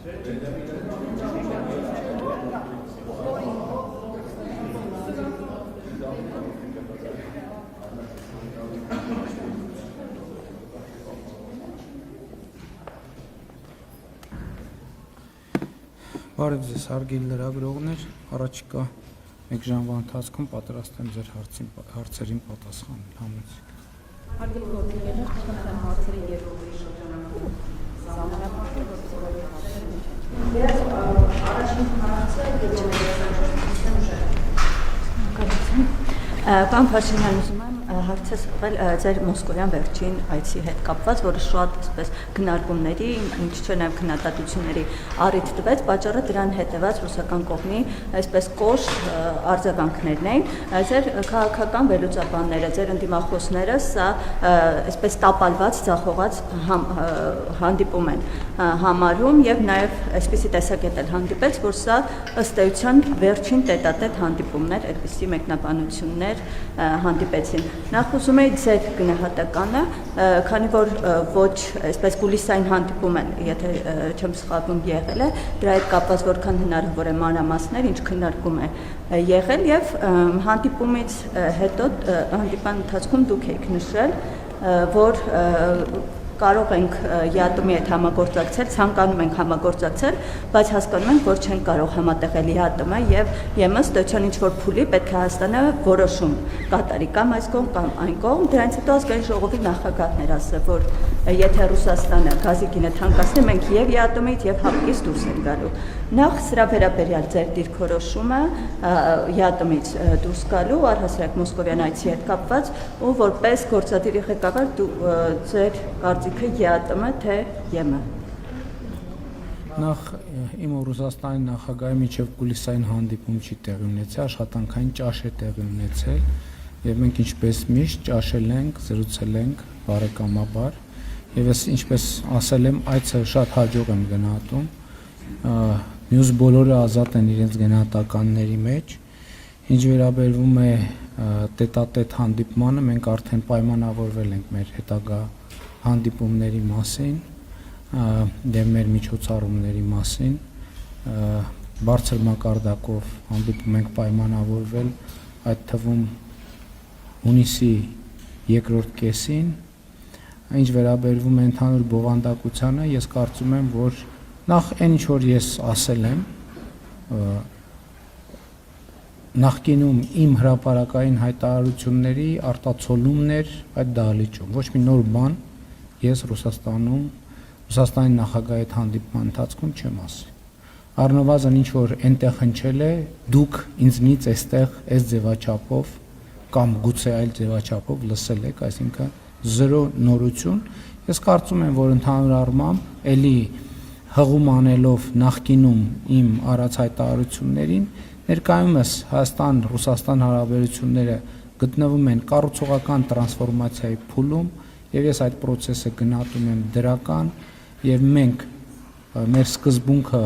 Բարև ձեզ, հարգելի լրագրողներ, առաջիկա 1 ժամվա ընթացքում պատրաստ եմ ձեր հարցերին պատասխանել, համեցեք։ Հարգելի գործընկերներ, խնդրեմ հարցերի երկրորդ շրջանակում սահմանափակել, որպեսզի բոլոր հարցերը միջանցեն։ Եվ առաջին հարցը Պարոն Փաշինյան, ուզում եմ հարցը սպել ձեր մոսկովյան վերջին այցի հետ կապված, որը շատ այսպես քննարկումների, ինչ չէ նաև քննադատությունների առիթ տվեց, պատճառը դրան հետևած ռուսական կողմի այսպես կոշտ արձագանքներն էին, ձեր քաղաքական վերլուծաբանները, ձեր ընդդիմախոսները սա այսպես տապալված, ձախողած հանդիպում են համարում եւ նաև այսպիսի տեսակետ էլ հանդիպեց, որ սա ըստ էության վերջին տետատետ հանդիպումներ, այդպիսի մեկնաբանություններ հանդիպեցին։ Նախ ուզում եի ձեր գնահատականը, քանի որ ոչ այսպես կուլիսային հանդիպում են, եթե չեմ սխալվում, եղել է, դրա հետ կապված որքան հնարավոր է մանրամասներ, ինչ քննարկում է եղել եւ հանդիպումից հետո հանդիպան ընթացքում դուք եք նշել, որ կարող ենք ԵԱՏՄ-ի հետ համագործակցել, ցանկանում ենք համագործակցել, բայց հասկանում ենք, որ չենք կարող համատեղել ԵԱՏՄ-ը եւ ԵՄ-ըստ էության ինչ որ փուլի պետք է Հայաստանը որոշում կատարի կամ այս կողմ կամ այն կողմ, դրանից հետո ազգային ժողովի նախագահն էր ասել, որ եթե Ռուսաստանը գազի գինը թանկացնի, մենք եւ ԵԱՏՄ-ից եւ ՀԱՊԿ-ից դուրս ենք գալու։ Նախ սրա վերաբերյալ ձեր դիրքորոշումը ԵԱՏՄ-ից դուրս գալու, առհասարակ մոսկովյան այցի հետ կապված, ու որպես գործադիրի ղեկավար ձեր կարծիքը ԵԱՏՄ թե ԵՄ։ Նախ իմ ու Ռուսաստանի նախագահի միջև կուլիսային հանդիպում չի տեղի ունեցել, աշխատանքային ճաշ է տեղի ունեցել, եւ մենք ինչպես միշտ ճաշել ենք, զրուցել ենք բարեկամաբար, եւ ես ինչպես ասել եմ, այցը շատ հաջող եմ գնահատում, մյուս բոլորը ազատ են իրենց գնահատականների մեջ, ինչ վերաբերվում է տետատետ հանդիպմանը, մենք արդեն պայմանավորվել ենք մեր հետագա հանդիպումների մասին եւ մեր միջոցառումների մասին, բարձր մակարդակով հանդիպում ենք պայմանավորվել, այդ թվում հունիսի երկրորդ կեսին, ինչ վերաբերվում է ընդհանուր բովանդակությանը, ես կարծում եմ, որ նախ այն ինչ որ ես ասել եմ, նախկինում իմ հրապարակային հայտարարությունների արտացոլումներ այդ դահլիճում, ոչ մի նոր բան ես Ռուսաստանի նախագահի հետ հանդիպման ընթացքում չեմ ասի։ Առնվազն ինչ որ այնտեղ հնչել է, դուք ինձնից այստեղ այս ձևաչափով կամ գուցե այլ ձևաչափով լսել եք, այսինքն զրո նորություն։ Ես կարծում եմ, որ ընդհանուր առմամբ էլի հղում անելով նախկինում իմ առած հայտարարություններին, ներկայումս Հայաստան-Ռուսաստան հարաբերությունները գտնվում են կառուցողական տրանսֆորմացիայի փուլում, եւ ես այդ process-ը գնահատում եմ դրական, եւ մենք մեր սկզբունքը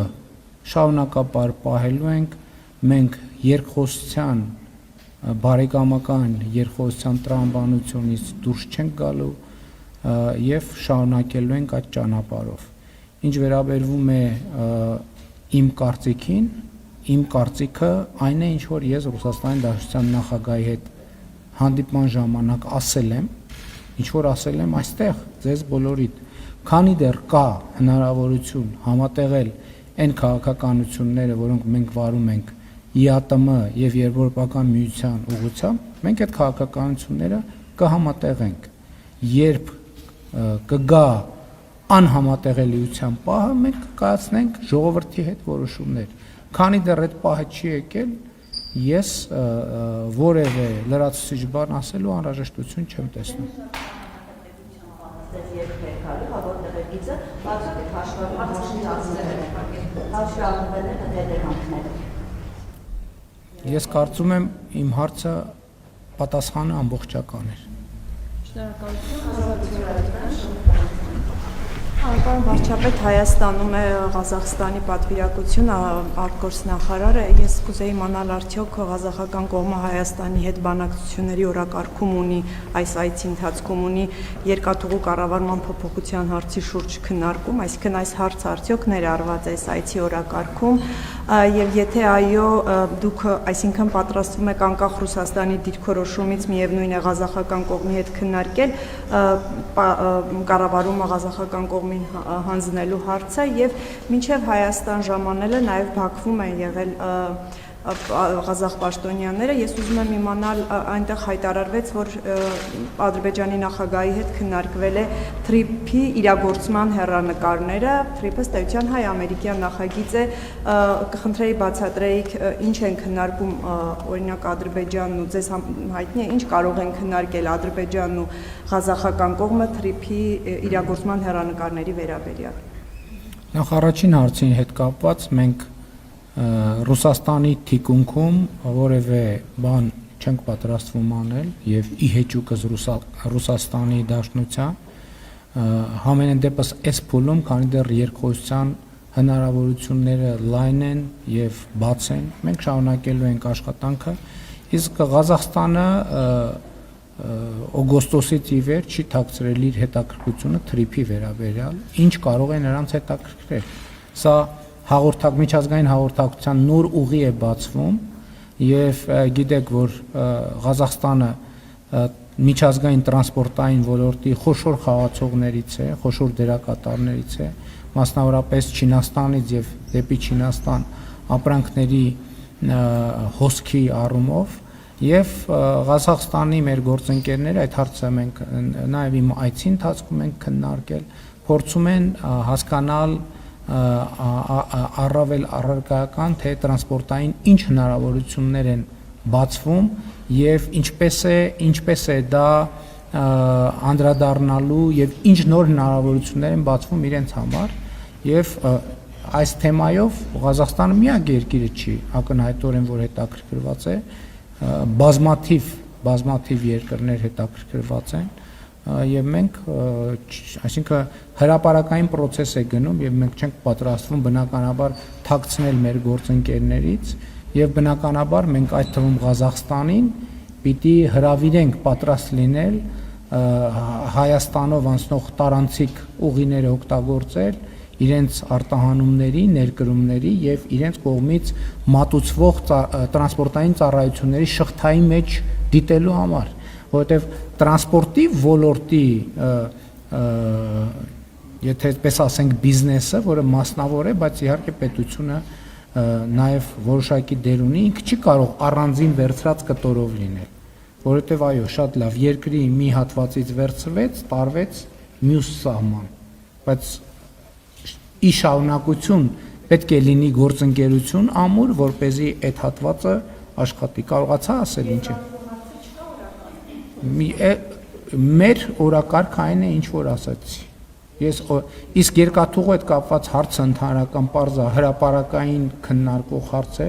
շարունակաբար պահելու ենք, մենք երկխոսության բարեկամական երկխոսության տրամաբանությունից դուրս չենք գալու եւ շարունակելու ենք այդ ճանապարհով։ Ինչ վերաբերվում է իմ կարծիքին, իմ կարծիքը այն է, ինչ որ ես Ռուսաստանի Դաշնության նախագահի հետ հանդիպման ժամանակ ասել եմ, ինչ որ ասել եմ այստեղ ձեզ բոլորիդ, քանի դեռ կա հնարավորություն համատեղել այն քաղաքականությունները, որոնք մենք վարում ենք ԵԱՏՄ եւ Եվրոպական միության ուղղությամբ, մենք այդ քաղաքականությունները կհամատեղենք։ Երբ կգա անհամատեղելիության պահը, մենք կկայացնենք ժողովրդի հետ որոշումներ։ Քանի դեռ այդ պահը չի եկել, ես որևէ լրացուցիչ բան ասելու անհրաժեշտություն չեմ տեսնում։ Ես կարծում եմ իմ հարցը պատասխանը ամբողջական էր։ Շնորհակալություն։ Պարոն վարչապետ, Հայաստանում է Ղազախստանի պատվիրակությունը, արտգործնախարարը, ես կուզեի իմանալ արդյոք ղազախական կողմը Հայաստանի հետ բանակցությունների օրակարգում ունի, այս այցի ընթացքում ունի երկաթուղու կառավարման փոփոխության հարցի շուրջ քննարկում, այսինքն այս հարցը արդյոք ներառված է այս այցի օրակարգում, եւ եթե այո, դուք այսինքն պատրաստվում եք անկախ Ռուսաստանի դիրքորոշումից միևնույն է ղազախական կողմի հետ քննարկել կառավարումը ղազախական կողմին հանձնելու հարցը եւ մինչեւ Հայաստան ժամանելը նաեւ Բաքվում են եղել ղազախ պաշտոնյաները, ես ուզում եմ իմանալ, այնտեղ հայտարարվեց, որ Ադրբեջանի նախագահի հետ քննարկվել է թրիփի իրագործման հեռանկարները, թրիփը ըստ էության հայ-ամերիկյան նախագիծ է, կխնդրեի բացատրեիք, ինչ են քննարկում օրինակ Ադրբեջանն ու ձեզ հայտնի է, ինչ կարող են քննարկել Ադրբեջանն ու ղազախական կողմը թրիփի իրագործման հեռանկարների վերաբերյալ։ Նախ առաջին հարցին հետ կապված մենք Ռուսաստանի թիկունքում որևէ բան չենք պատրաստվում անել եւ ի հեճուկս Ռուսաստանի Դաշնության համենայն դեպս այս փուլում, քանի դեռ երկխոսության հնարավորությունները լայն են եւ բաց են, մենք շարունակելու ենք աշխատանքը, իսկ Ղազախստանը օգոստոսից ի վեր չի թաքցրել իր հետաքրքրությունը թրիփի վերաբերյալ, ինչ կարող է նրանց հետաքրքրել։ Սա միջազգային հաղորդակցության նոր ուղի է բացվում եւ գիտեք, որ Ղազախստանը միջազգային տրանսպորտային ոլորտի խոշոր խաղացողներից է, խոշոր դերակատարներից է, մասնավորապես Չինաստանից եւ դեպի Չինաստան ապրանքների հոսքի առումով եւ Ղազախստանի մեր գործընկերները այդ հարցը մենք նաեւ իմ այցի ընթացքում ենք քննարկել, փորձում են հասկանալ առավել առարկայական թե տրանսպորտային ինչ հնարավորություններ են բացվում եւ ինչպես է դա անդրադառնալու եւ ինչ նոր հնարավորություններ են բացվում իրենց համար եւ այս թեմայով Ղազախստանը միակ երկիրը չի ակնհայտորեն որ հետաքրքրված է բազմաթիվ երկրներ հետաքրքրված են եւ մենք այսինքն հրապարակային process է գնում եւ մենք չենք պատրաստվում բնականաբար թաքցնել մեր գործընկերներից եւ բնականաբար մենք այդ թվում Ղազախստանին պիտի հրավիրենք պատրաստ լինել Հայաստանով անցնող տարանցիկ ուղիները օգտագործել իրենց արտահանումների, ներկրումների եւ իրենց կողմից մատուցվող տրանսպորտային ծառայությունների շղթայի մեջ դիտելու համար որովհետև տրանսպորտի ոլորտի եթե այդպես ասենք բիզնեսը, որը մասնավոր է, բայց իհարկե պետությունը նաև որոշակի դեր ունի, ինքը չի կարող առանձին վերցրած կտորով լինել, որովհետև այո, շատ լավ, երկրի մի հատվածից վերցվեց, տարվեց մյուս սահման, բայց ի շարունակություն պետք է լինի գործընկերություն ամուր, որպեսզի այդ հատվածը աշխատի, կարողացա ասել ինչ է։ Մեր օրակարգային է ինչ որ ասացի։ Իսկ երկաթուղու հետ կապված հարցը ընդհանրական պարզ հրապարակային քննարկող հարց է,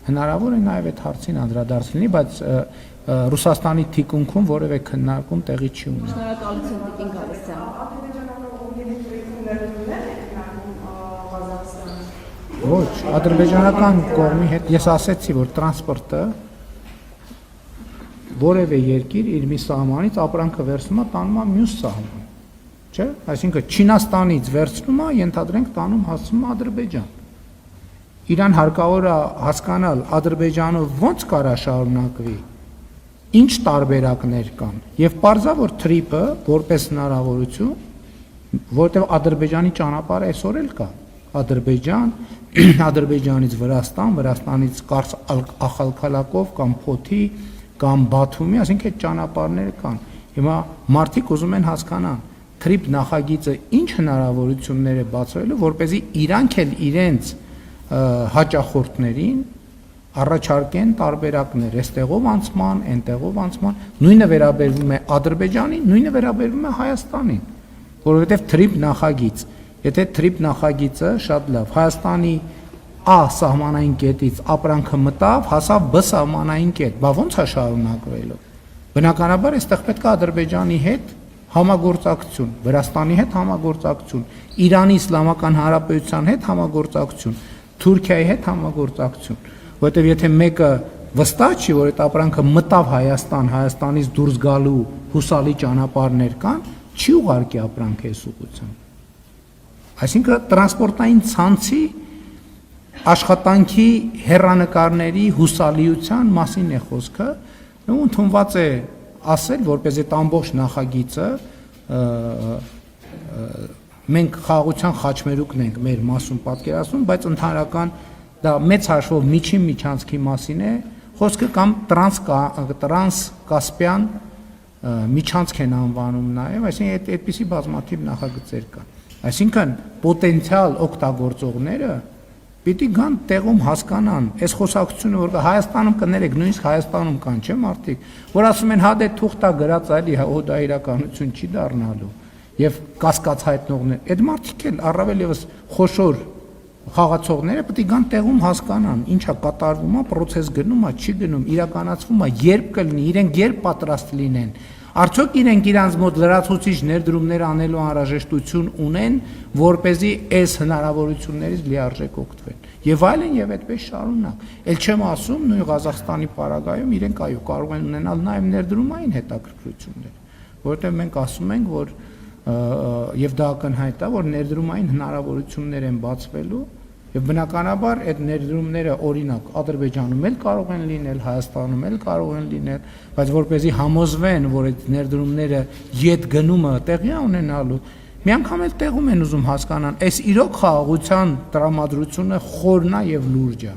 հնարավոր է նաև այդ հարցին անդրադարձ լինի, բայց Ռուսաստանի թիկունքում որևէ քննարկում տեղի չի ունի։ Շնորհակալություն Տիկին Գալստյան։ Ոչ, ադրբեջանական կողմի հետ ես ասեցի, որ տրանսպորտը որևէ երկիր իր մի սահմանից ապրանքը վերցնում է տանում է մյուս սահման, չէ՞, այսինքն Չինաստանից վերցնում է, ենթադրենք տանում հասցնում է Ադրբեջան։ Իրան հարկավոր է հասկանալ Ադրբեջանով ոնց կարա շարունակվի, ինչ տարբերակներ կան, եւ պարզա որ թրիփը որպես հնարավորություն, որտեղ Ադրբեջանի ճանապարհը այսօր էլ կա, Ադրբեջան, Ադրբեջանից Վրաստան, Վրաստանից Կարս Ախալքալակով կամ Փոթի կամ Բաթումի, այսինքն այդ ճանապարհները կան։ Հիմա մարդիկ ուզում են հասկանալ թրիփ նախագիծը ինչ հնարավորություններ է բացվելու, որպեսզի իրանք էլ իրենց հաճախորդներին առաջարկեն տարբերակներ, այստեղով անցման, այնտեղով անցման, նույնը վերաբերվում է Ադրբեջանին, նույնը վերաբերվում է Հայաստանին, որովհետև թրիփ նախագիծ, եթե թրիփ նախագիծը շատ լավ Հայաստանի A սահմանային կետից ապրանքը մտավ, հասավ B սահմանային կետ, բա ոնց է շարունակվելու։ Բնականաբար այստեղ պետք է Ադրբեջանի հետ համագործակցություն, Վրաստանի հետ համագործակցություն, Իրանի Իսլամական Հանրապետության հետ համագործակցություն, Թուրքիայի հետ համագործակցություն, որովհետև եթե մեկը վստահ չի, որ այդ ապրանքը մտավ Հայաստան, Հայաստանից դուրս գալու հուսալի ճանապարհներ կան, չի ուղարկի ապրանքը այս ուղղությամբ։ Այսինքն տրանսպորտային ցանցի աշխատանքի հեռանկարների հուսալիության մասին է խոսքը, ու ընդունված է ասել, որպես այդ ամբողջ նախագիծը մենք խաղաղության խաչմերուկն ենք մեր մասում պատկերացնում, բայց ընդհանրական դա մեծ հաշվով միջին միջանցքի մասին է խոսքը կամ տրանս-կասպյան միջանցք են անվանում նաև, այսինքն այդպիսի բազմաթիվ նախագծեր կան։ Այսինքն պոտենցիալ օգտագործողները պիտի գան տեղում հասկանան, այս խոսակցությունը որ Հայաստանում կներեք, նույնիսկ Հայաստանում կան, չէ՞ մարդիկ, որ ասում են հա դե թուղթա գրած այլի, հա դա իրականություն չի դառնալու, եւ կասկած հայտնողներ, այդ մարդիկ էլ առավել եւս խոշոր խաղացողները պետք է գան տեղում հասկանան, ինչա կատարվում է, process գնում է, չի գնում, իրականացվում է, երբ կլինի, իրենք երբ պատրաստ լինեն, արդյոք իրենք իրանց մոտ լրացուցիչ ներդրումներ անելու անհրաժեշտություն ունեն, որպեսզի այս հնարավորություններից լիարժեք օգտվեն։ Եվ այլն եւ այդպես շարունակ։ Էլ չեմ ասում նույն Ղազախստանի պարագայում իրենք այո կարող են ունենալ նաեւ ներդրումային հետաքրքրություններ, որովհետեւ մենք ասում ենք, որ եւ դա ակնհայտ է, որ ներդրումային հնարավորություններ են բացվելու եւ բնականաբար այդ ներդրումները օրինակ Ադրբեջանում էլ կարող են լինել, Հայաստանում էլ կարող են լինել, բայց որպեսզի համոզվեն, որ այդ ներդրումները յետ գնումը տեղի է ունենալու, մի անգամ էլ տեղում են ուզում հասկանան, այս իրոք խաղաղության տրամադրությունը խորն է եւ լուրջ է։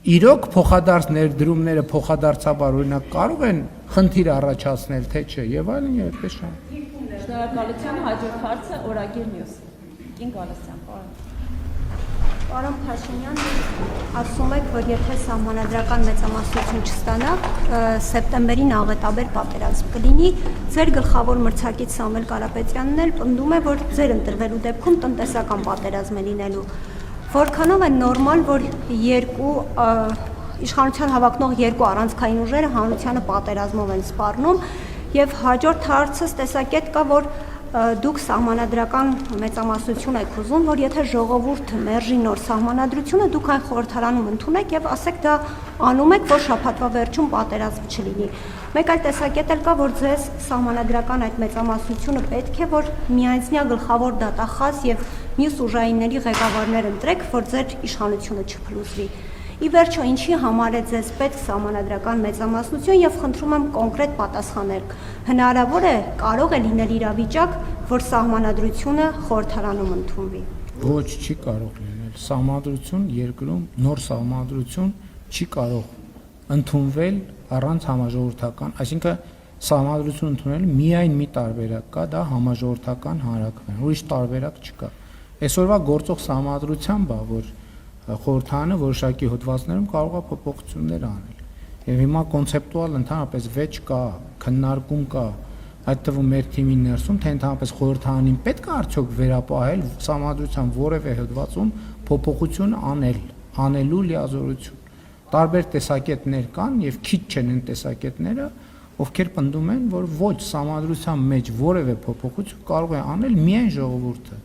Իրոք փոխադարձ ներդրումները փոխադարձաբար օրինակ կարող են խնդիր առաջացնել, թե չէ, եւ այլն եւ այդպես շարունակ։ Շնորհակալություն, հաջորդ հարցը Օրագիր Նյուս։ Կին Գալստյան, Պարոն Փաշինյան, ասում եք, որ եթե սահմանադրական մեծամասնություն չստանաք, սեպտեմբերին աղետաբեր պատերազմ կլինի, ձեր գլխավոր մրցակից Սամվել Կարապետյանն էլ պնդում է, որ ձեր ընտրվելու դեպքում տնտեսական պատերազմ է լինելու։ Որքանով է նորմալ, որ իշխանության հավակնող երկու առանցքային ուժերը հանրությանը պատերազմով են սպառնում, եւ հաջորդ հարցս տեսակետ կա, որ դուք սահմանադրական մեծամասնություն եք ուզում, որ եթե ժողովուրդը մերժի նոր սահմանադրությունը, դուք այն խորհրդարանում ընդունեք եւ ասեք դա անում եք, որ շաբաթվա վերջում պատերազմ չլինի։ Մեկ այլ տեսակետ էլ կա, որ ձեզ սահմանադրական այդ մեծամասնությունը պետք է, որ միայնձնյա գլխավոր դատախազ եւ մյուս ուժայինների ղեկավարներ ընտրեք, որ ձեր իշխանությունը չփլուզվի։ Ի վերջո, ինչի համար է ձեզ պետք սահմանադրական մեծամասնություն եւ խնդրում եմ կոնկրետ պատասխանել։ Հնարավոր է, կարող է լինել իրավիճակ, որ սահմանադրությունը խորհրդարանում ընդունվի։ Ոչ, չի կարող լինել։ Սահմանադրություն երկրում նոր սահմանադրություն չի կարող ընդունվել առանց համաժողովրդական, այսինքն սահմանադրություն ընդունելու միայն մի տարբերակ կա, դա համաժողովրդական հանրաքվեն, ուրիշ տարբերակ չկա։ Այսօրվա գործող սահմանադրությամբ է, որ խորհրդարանը որոշակի հոդվածներում կարող է փոփոխություններ անել։ Եվ հիմա կոնցեպտուալ ընդհանրապես վեճ կա, քննարկում կա, այդ թվում մեր թիմի ներսում, թե ընդհանրապես խորհրդարանին պետք է արդյոք վերապահել սահմանադրության որևէ հոդվածում փոփոխություն անելու լիազորություն։ Տարբեր տեսակետներ կան եւ քիչ չեն այն տեսակետները, ովքեր պնդում են, որ ոչ սահմանադրության մեջ որևէ փոփոխություն կարող է անել միայն ժողովուրդը,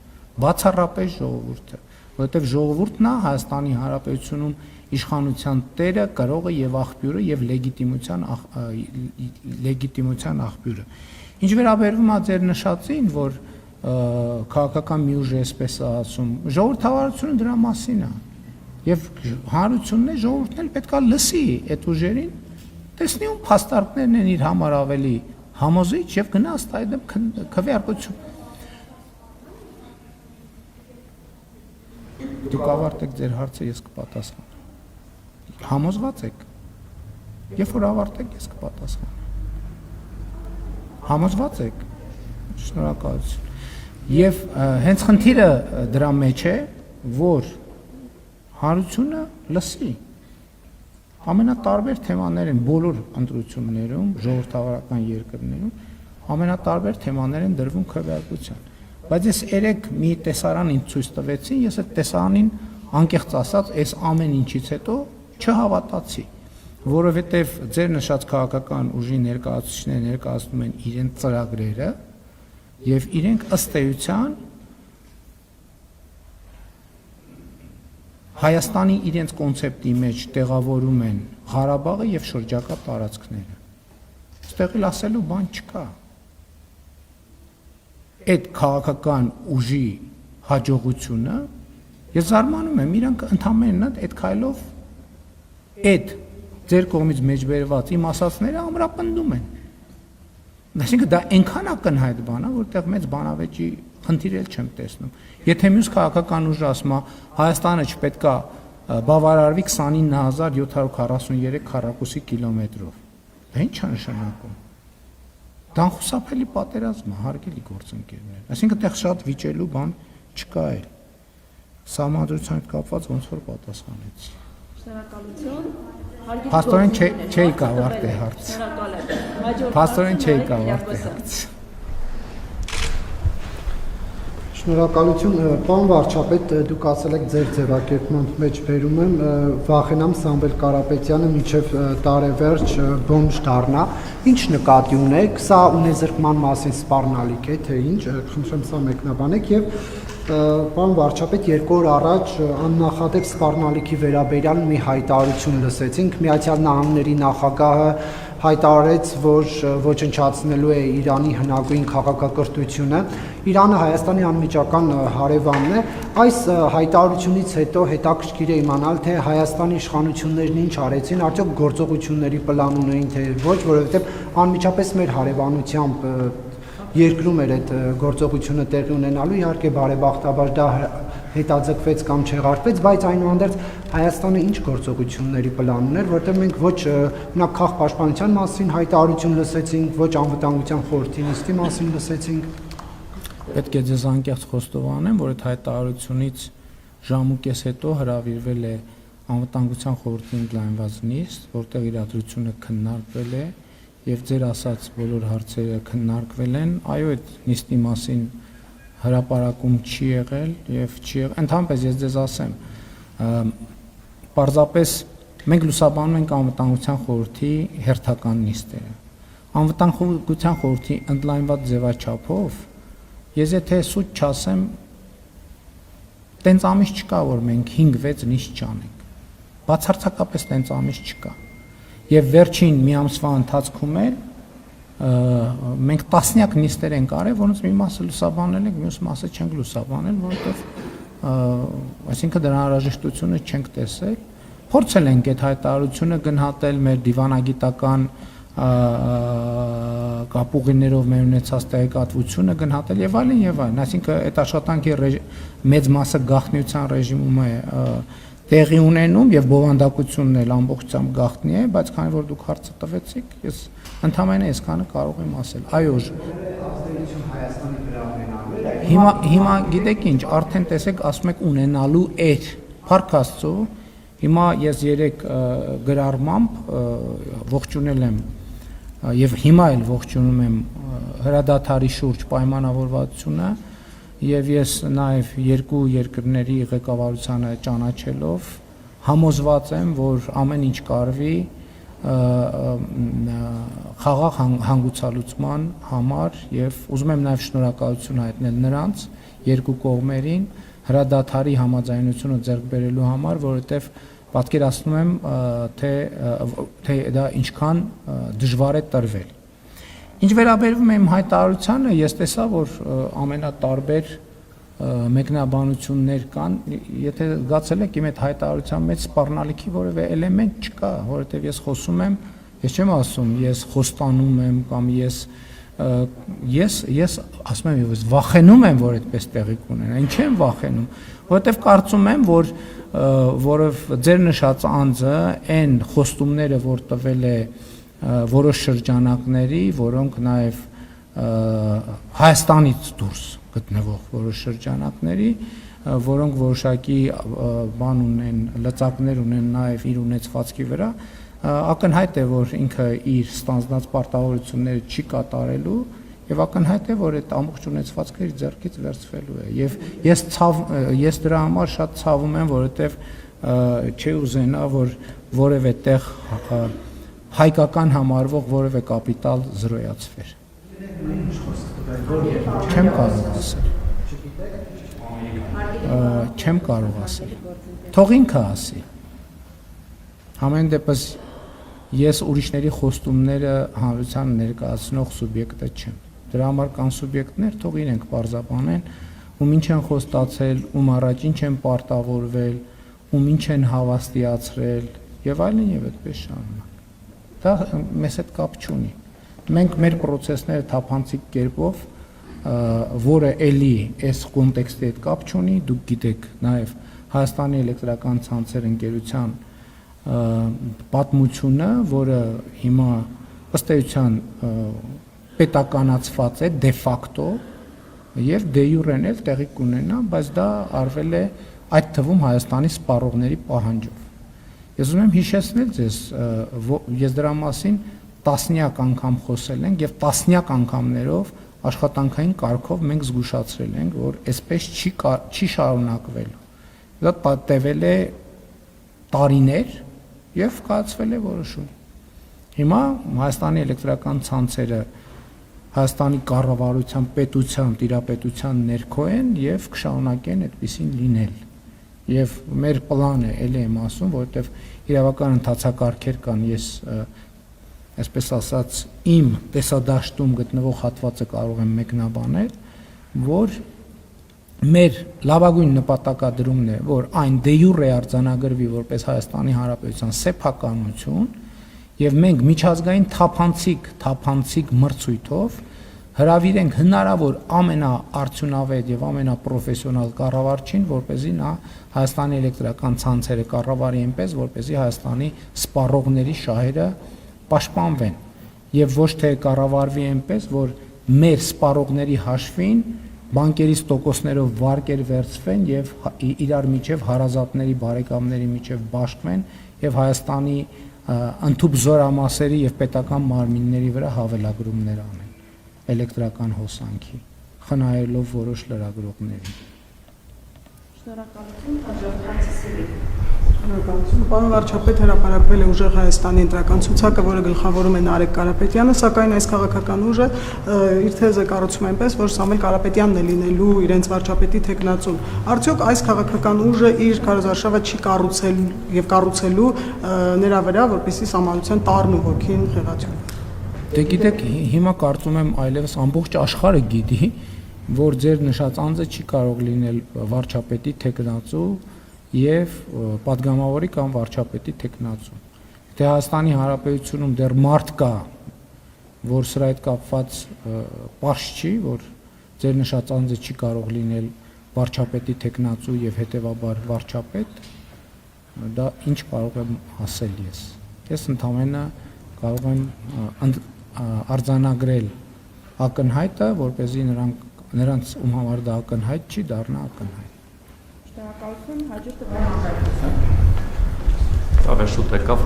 բացառապես ժողովուրդը, որովհետև ժողովուրդն է Հայաստանի Հանրապետությունում իշխանության տերը, կրողը եւ աղբյուրը եւ լեգիտիմության աղբյուրը։ Ինչ վերաբերվում է ձեր նշածին, որ քաղաքական մի ուժ է այսպես ասում, ժողովրդավարությունը դրա մասին է։ Եվ հանրությունն է, ժողովուրդն էլ պետք է լսի այդ ուժերին, տեսնի ում փաստարկներն են իր համար ավելի համոզիչ եւ գնա ըստ այդմ քվեարկություն։ Դուք ավարտեք ձեր հարցը, ես կպատասխանեմ։ Համոզված եք։ Երբ որ ավարտեք, ես կպատասխանեմ։ Համոզված եք։ Շնորհակալություն։ Եվ հենց խնդիրը դրա մեջ է, որ հանրությունը լսի։ Ամենատարբեր թեմաներ են բոլոր ընտրություններում, ժողովրդավարական երկրներում, ամենատարբեր թեմաներ են դրվում քվեարկության։ Բայց ես երեք մի տեսարան ինձ ցույց տվեցին, ես այդ տեսարանին անկեղծ ասած, այս ամեն ինչից հետո չհավատացի, որովհետև ձեր նշած քաղաքական ուժի ներկայացուցիչները ներկայացնում են իրենց ծրագրերը, եւ իրենք ըստ էության Հայաստանի իրենց կոնցեպտի մեջ տեղավորում են Ղարաբաղը եւ շրջակա տարածքները։ Այստեղ էլ ասելու բան չկա։ Այդ քաղաքական ուժի հաջողությունը ես զարմանում եմ, իրանք ընդամենը այդ քայլով այդ ձեր կողմից մեջբերված իմ ասածները ամրապնդում են։ Այսինքն դա այնքան ակնհայտ բան է, որտեղ մեծ բանավեճի խնդիր էլ չեմ տեսնում։ Եթե մյուս քաղաքական ուժը ասում է Հայաստանը չպետքա բավարարվի 29743 քառակուսի կիլոմետրով, դա ինչ է նշանակում։ Դա խուսափելի պատերազմ է, հարգելի գործընկերներ։ Այսինքն այդտեղ շատ վիճելու բան չկա էլ։ Սահմանադրության հետ կապված ոնց որ պատասխանեցի։ Շնորհակալություն։ Փաստորեն չէի կավարտել հարցը։ Շնորհակալ եմ։ Փաստորեն չէի կավարտել հարցը։ Շնորհակալություն, պարոն վարչապետ, դուք ասել եք ձեր ձևակերպման մեջ բերում եմ, վախենամ Սամվել Կարապետյանը մինչև տարեվերջ բոմժ դառնա։ Ինչ նկատի ունեք, սա ունեզրկման մասին սպառնալիք է, թե ինչ, խնդրեմ սա մեկնաբանեք եւ պարոն վարչապետ, 2 օր առաջ աննախադեպ սպառնալիքի վերաբերյալ մի հայտարարություն լսեցինք, Միացյալ Նահանգների նախագահը հայտարարեց, որ ոչնչացնելու է Իրանի հնագույն քաղաքակրթությունը։ Իրանը Հայաստանի անմիջական հարևանն է։ Այս հայտարարությունից հետո հետաքրքիր է իմանալ, թե Հայաստանի իշխանություններն ինչ արեցին, արդյոք գործողությունների պլան ունեին, թե ոչ, որովհետև անմիջապես մեր հարևանությամբ երկրում էր այդ գործողությունը տեղի ունենալու, իհարկե բարեբախտաբար դա հետաձգվեց կամ չեղարկվեց, բայց այնուհանդերձ Հայաստանը ինչ գործողությունների պլան ուներ, որտեղ մենք ոչ մենակ քաղաքապաշտպանության մասին հայտարարություն լսեցինք, ոչ անվտանգության խորհրդի նիստի մասին լսեցինք։ Պետք է ձեզ անկեղծ խոստովանեմ, որ այդ հայտարարությունից ժամ ու կես հետո հրավիրվել է անվտանգության խորհրդի ընդլայնված նիստ, որտեղ իրադրությունը քննարկվել է եւ ձեր ասած բոլոր հարցերը քննարկվել են, այո, այդ նիստի մասին հրապարակում չի եղել եւ չի եղել, ընդհանրապես ես ձեզ ասեմ, պարզապես մենք լուսաբանում ենք անվտանգության խորհրդի հերթական նիստերը։ Անվտանգության խորհրդի ընդլայնված ձևաչափով ես եթե սուտ չասեմ, տենց ամիս չկա, որ մենք 5-6 նիստ չանենք։ Բացարձակապես տենց ամիս չկա։ Եվ վերջին մի ամսվա ընթացքում էլ մենք տասնյակ նիստեր ենք արել, որոնց մի մասը լուսաբանել ենք, մյուս մասը չենք լուսաբանել, որովհետև այսինքն դրա անհրաժեշտությունը չենք տեսել։ Փորձել ենք այդ հայտարարությունը գնահատել մեր դիվանագիտական կապուղիներով մեր ունեցած տեղեկատվությունը գնահատել եւ այլն, այսինքն այդ աշխատանքի մեծ մասը գաղտնիության ռեժիմում է տեղի ունենում եւ բովանդակությունն էլ ամբողջությամբ գաղտնի է, բայց քանի որ դուք հարցը տվեցիք, ես ընդհանրապես այսքանը կարող եմ ասել։ Այո, հիմա գիտեք ինչ, արդեն տեսեք, ասում եք ունենալու էր, փառք Աստծո, հիմա ես 3 գրառմամբ ողջունել եմ եւ հիմա էլ ողջունում եմ հրադադարի շուրջ պայմանավորվածությունը եւ ես նաեւ երկու երկրների ղեկավարությանը ճանաչելով համոզված եմ, որ ամեն ինչ կարվի խաղաղ հանգուցալուծման համար եւ ուզում եմ նաեւ շնորհակալություն հայտնել նրանց երկու կողմերին հրադադարի համաձայնությունը ձեռք բերելու համար, որովհետեւ պատկերացնում եմ, թե դա ինչքան դժվար է տրվել։ Ինչ վերաբերվում է իմ հայտարարությանը, ես տեսա, որ ամենատարբեր մեկնաբանություններ կան, եթե զգացել եք իմ այդ հայտարարության մեջ սպառնալիքի որևէ էլեմենտ չկա, որովհետև ես խոսում եմ, ես չեմ ասում, ես խոստանում եմ կամ ես ասում եմ, ես վախենում եմ, որ այդպես տեղի կունենա, ինչ եմ վախենում, որովհետև կարծում եմ, որով ձեր նշած անձը այն խոստումները, որ տվել է որոշ շրջանակների, որոնք նաև Հայաստանից դուրս գտնվող որոշ շրջանակների, որոնք որոշակի բան ունեն, լծակներ ունեն նաև իր ունեցվածքի վրա, ակնհայտ է, որ ինքը իր ստանձնած պարտավորությունները չի կատարելու եւ ակնհայտ է, որ այդ ամբողջ ունեցվածքը իր ձեռքից վերցվելու է եւ ես դրա համար շատ ցավում եմ, որովհետեւ չի ուզենա, որ որևէ տեղ հայկական համարվող որևէ կապիտալ զրոյացվեր։ Չեմ կարող ասել։ Չեմ կարող ասել։ Թող ինքը ասի։ Համեն դեպս ես ուրիշների խոստումները հանրության ներկայացնող սուբյեկտը չեմ։ Դրա համար կան սուբյեկտներ, թող իրենք պարզաբանեն, ում ինչ են խոստացել, ում առաջ ինչ են պարտավորվել, ում ինչ են հավաստիացրել եւ այլն եւ այդպես շարունակ։ Դա մեզ հետ կապ չունի։ Մենք մեր process-ները թափանցիկ կերպով, որը էլի այս կոնտեքստի հետ կապ չունի, դուք գիտեք նաեւ Հայաստանի էլեկտրական ցանցեր ընկերության պատմությունը, որը հիմա ըստ էության պետականացված է դե ֆակտո եւ դե յուրեն էլ տեղի կունենա, բայց դա արվել է այդ թվում Հայաստանի սպառողների պահանջով։ Ես ուզում եմ հիշեցնել ձեզ, ես դրա մասին տասնյակ անգամ խոսել ենք եւ տասնյակ անգամներով աշխատանքային կարգով մենք զգուշացրել ենք, որ այսպես չի շարունակվելու։ Դա տևել է տարիներ եւ կայացվել է որոշում։ Հիմա Հայաստանի էլեկտրական ցանցերը Հայաստանի կառավարության, պետության, տիրապետության ներքո են եւ կշարունակեն այդպեսին լինել։ Եվ մեր պլանը էլ եմ ասում, որովհետեւ իրավական ընթացակարգեր կան, ես այսպես ասած իմ տեսադաշտում գտնվող հատվածը կարող եմ մեկնաբանել, որ մեր լավագույն նպատակադրումն է, որ այն դե յուրե արձանագրվի որպես Հայաստանի Հանրապետության սեփականություն եւ մենք միջազգային թափանցիկ մրցույթով հրավիրենք հնարավոր ամենաարդյունավետ եւ ամենապրոֆեսիոնալ կառավարչին, որպեսզի նա Հայաստանի էլեկտրական ցանցերը կառավարի այնպես, որպեսզի Հայաստանի սպառողների շահերը պաշտպանվեն եւ ոչ թե կառավարվի այնպես, որ մեր սպառողների հաշվին բանկերից տոկոսներով վարկեր վերցվեն եւ իրար միջև հարազատների, բարեկամների միջև բաշխվեն եւ Հայաստանի ընդհանուր զորամասերի եւ պետական մարմինների վրա հավելագրումներ անեն էլեկտրական հոսանքի, խնայելով որոշ լրագրողների։ Շնորհակալություն, հաջորդ հարցը։ Պարոն վարչապետ, հրապարակվել է ուժեղ Հայաստանի ընտրական ցուցակը, որը գլխավորում է Նարեկ Կարապետյանը, սակայն այս քաղաքական ուժը իր թեզը կառուցում այնպես, որ Սամվել Կարապետյանն է լինելու իրենց վարչապետի թեկնածուն։ Արդյոք այս քաղաքական ուժը իր քարոզարշավը չի կառուցել եւ կառուցելու նրա վրա, որպեսզի սահմանության տառն ու հոգին խեղաթյուն։ Դե գիտեք, հիմա կարծում եմ այլևս ամբողջ աշխարհը գիտի, որ ձեր նշած անձը չի կարող լինել վարչապետի թեկնածու եւ պատգամավորի կամ վարչապետի թեկնածու։ Դե Հայաստանի Հանրապետությունում դեռ մարդ կա, որ սրա հետ կապված պաշտ չի, որ ձեր նշած անձը չի կարող լինել վարչապետի թեկնածու եւ հետեւաբար վարչապետ, դա ինչ կարող եմ ասել ես։ Ես ընդհանրապես կարող եմ արձանագրել ակնհայտը, որպեսզի նրանց ում համար դա ակնհայտ չի, դառնա ակնհայտ։ Շնորհակալություն, հաջորդը Ավելի շուտ եկավ,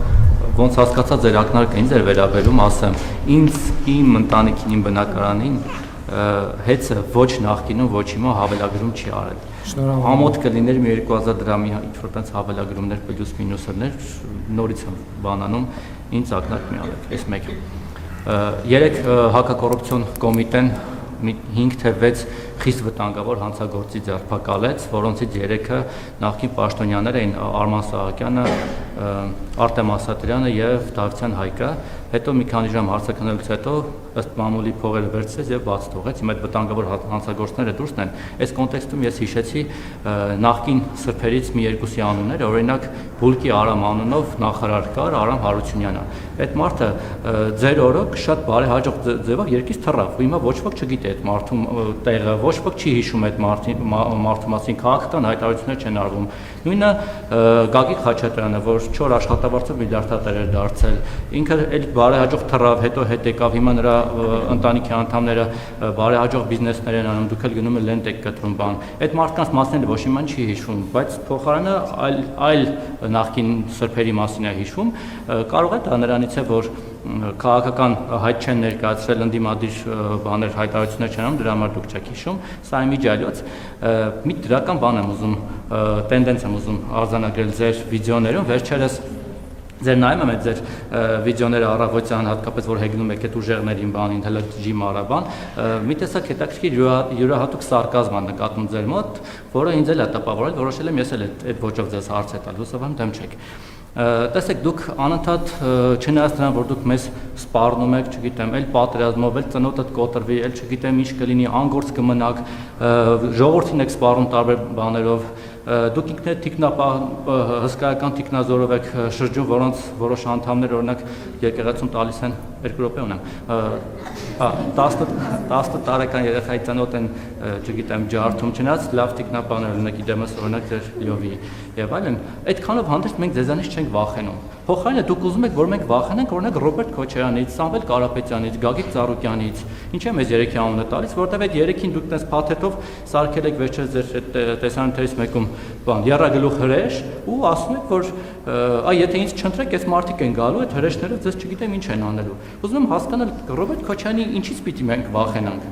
ոնց հասկացա ձեր ակնարկը ինձ էր վերաբերում, ասեմ, ինձ իմ ընտանիքին, իմ բնակարանին հեծը ոչ նախկինում, ոչ հիմա հավելագրում չի արել։ Ամոթ կլիներ մի 2000 դրամի ինչ-որ տենց հավելագրումներ պլյուս մինուսներ, նորից եմ բանանում, ինձ ակնարկ մի արեք, այս մեկը։ Երեք հակակոռուպցիոն կոմիտեն 5 թե 6 խիստ վտանգավոր հանցագործի ձերբակալեց, որոնցից 3-ը նախկին պաշտոնյաներ էին Արման Սահակյանը, Արտեմ Ասատրյանը եւ Դավթյան Հայկը, հետո մի քանի ժամ հարցաքննելուց հետո ըստ մամուլի փողերը վերցրեց եւ բաց թողեց։ Հիմա այդ վտանգավոր հանցագործները դուրսն են։ Այս կոնտեքստում ես հիշեցի նախկին սրբերից մի երկուսի անունները, օրինակ Բուլկի Արամ անունով նախարար կար Արամ Հարությունյանը։ Այդ մարդը ձեր օրոք շատ բարեհաջող ձևով երկից թռավ, ու հիմա ոչ ոք չգիտի այդ մարդու տեղը, ոչ ոք չի հիշում այդ մարդու մասին, քաղաքական հայտարարություններ չեն արվում։ Նույնը Գագիկ Խաչատրյանը, որ 4 աշխատավարձով միլիարդատեր էր դարձել, ինքը էլ բարեհաջող թռավ, հետո հետ եկավ, հիմա նրա ընտանիքի անդամները բարեհաջող բիզնեսներ են անում, դուք էլ գնում եք լենտ եք կտրում բան։ Այդ մարդկանց մասին ոչ իման չի հիշում, բայց փոխարենը այլ նախկին սրբերի մասին է հիշում, կարող է դա նրանից է, որ քաղաքական հայտ չեն ներկայացրել, ընդդիմադիր բաներ հայտարարություններ չեն անում, դրա համար դուք չեք հիշում, սա իմիջիալոց մի դրական բան եմ ուզում, տենդենս եմ ուզում արձանագրել ձեր վիդեոներում, վերջերս Ձեր նայում եմ այդ ձեր վիդեոները առավոտյան, հատկապես որ հեգնում եք այդ ուժեղներին բանին, հələ ջիմ արաբան, մի տեսակ հետաքրքիր յուրահատուկ սարկազմ ա նկատում ձեր մոտ, որը ինձ էլ է տպավորել, որոշել եմ ես էլ այդ ոճով ձեզ հարց է տալ, հուսով եմ դեմ չեք։ Տեսեք, դուք անընդհատ չնայած նրան, որ դուք մեզ սպառնում եք, չգիտեմ, էլ պատերազմով, էլ ծնոտդ կոտրվի, էլ չգիտեմ ինչ կլինի, անգործ կմնաք, ժողովրդին եք սպառում տարբեր բաներով, դուք ինքներդ հսկայական թիկնազորով եք շրջում, որոնց որոշ անդամներ օրինակ եկեղեցում տալիս են 2 րոպե ունեմ 10 տարեկան երեխայի ծնոտ են, չգիտեմ, ջարդում, չնայած լավ թիկնապաներ ունեք իդեմս օրինակ ձեր լյովի եւ այլն, այդքանով հանդերձ մենք ձեզանից չենք վախենում։ Փոխարենը դուք ուզում եք, որ մենք վախենանք օրինակ Ռոբերտ Քոչարյանից, Սամվել Կարապետյանից, Գագիկ Ծառուկյանից, ինչի՞ մեզ երեքի անունը տալիս, որտեղ այդ երեքին դուք տես փաթեթով սարքել եք վերջերս ձեր տեսանյութերից մեկում բան եռագլուխ հրեշ ու ասում եք, որ այ եթե ինձ չընտրեք, այս մարդիկ են գալու, այդ հրեշները ձեզ չգիտեմ ինչ են անելու։ Ուզում եմ հասկանալ Ռոբերտ Քոչարյանի ինչից պիտի մենք վախենանք։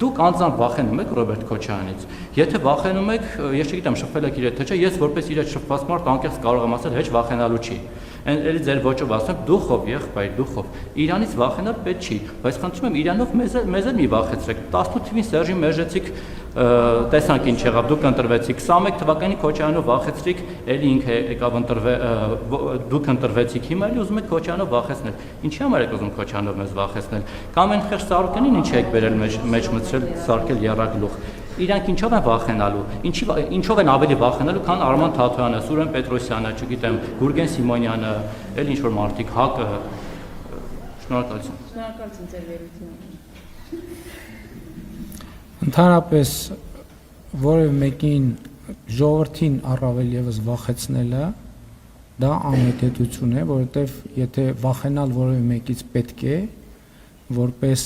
Դուք անձամբ վախենում եք Ռոբերտ Քոչարյանից։ Եթե վախենում եք, ես չգիտեմ, շփվել եք իր հետ թե չէ, ես որպես իր հետ շփված մարդ անկեղծ կարող եմ ասել, հեչ վախենալու չի։ Էլի ձեր ոճով ասեմ, դուխով, եղբայր, դուխով։ Իրանից վախենալ պետք չի, բայց խնդրում եմ Իրանով մեզ էլ մի վախեցրեք։ 18 թվին Սերժի Մերժեցիք, տեսանք ինչ եղավ, դուք ընտրվեցիք, 21 թվականի Քոչարյանով վախեցրիք, էլի ինքը եկավ դուք ընտրվեցիք, հիմա էլի ուզում եք Քոչարյանով վախեցնել։ Ինչի համար եք ուզում Քոչարյանով մեզ վախեցնել։ Կամ այն խեղճ Սարգսյանին ինչ եք բերել մեջ մտցրել, սարքել եռագլուխ։ Իրանք ինչով են վախենալու, ինչով են ավելի վախենալու, քան Արման Թաթոյանը, Սուրեն Պետրոսյանը, չգիտեմ, Գուրգեն Սիմոնյանը, էլ ինչ որ մարդիկ, ՀԱԿ-ը։ Շնորհակալություն։ Շնորհակալություն ձեր վերությունից։ Ընդհանրապես որևէ մեկին ժողովրդին առավել եւս վախեցնելը դա անհետեցություն է, որովհետեւ եթե վախենալ որևէ մեկից պետք է որպես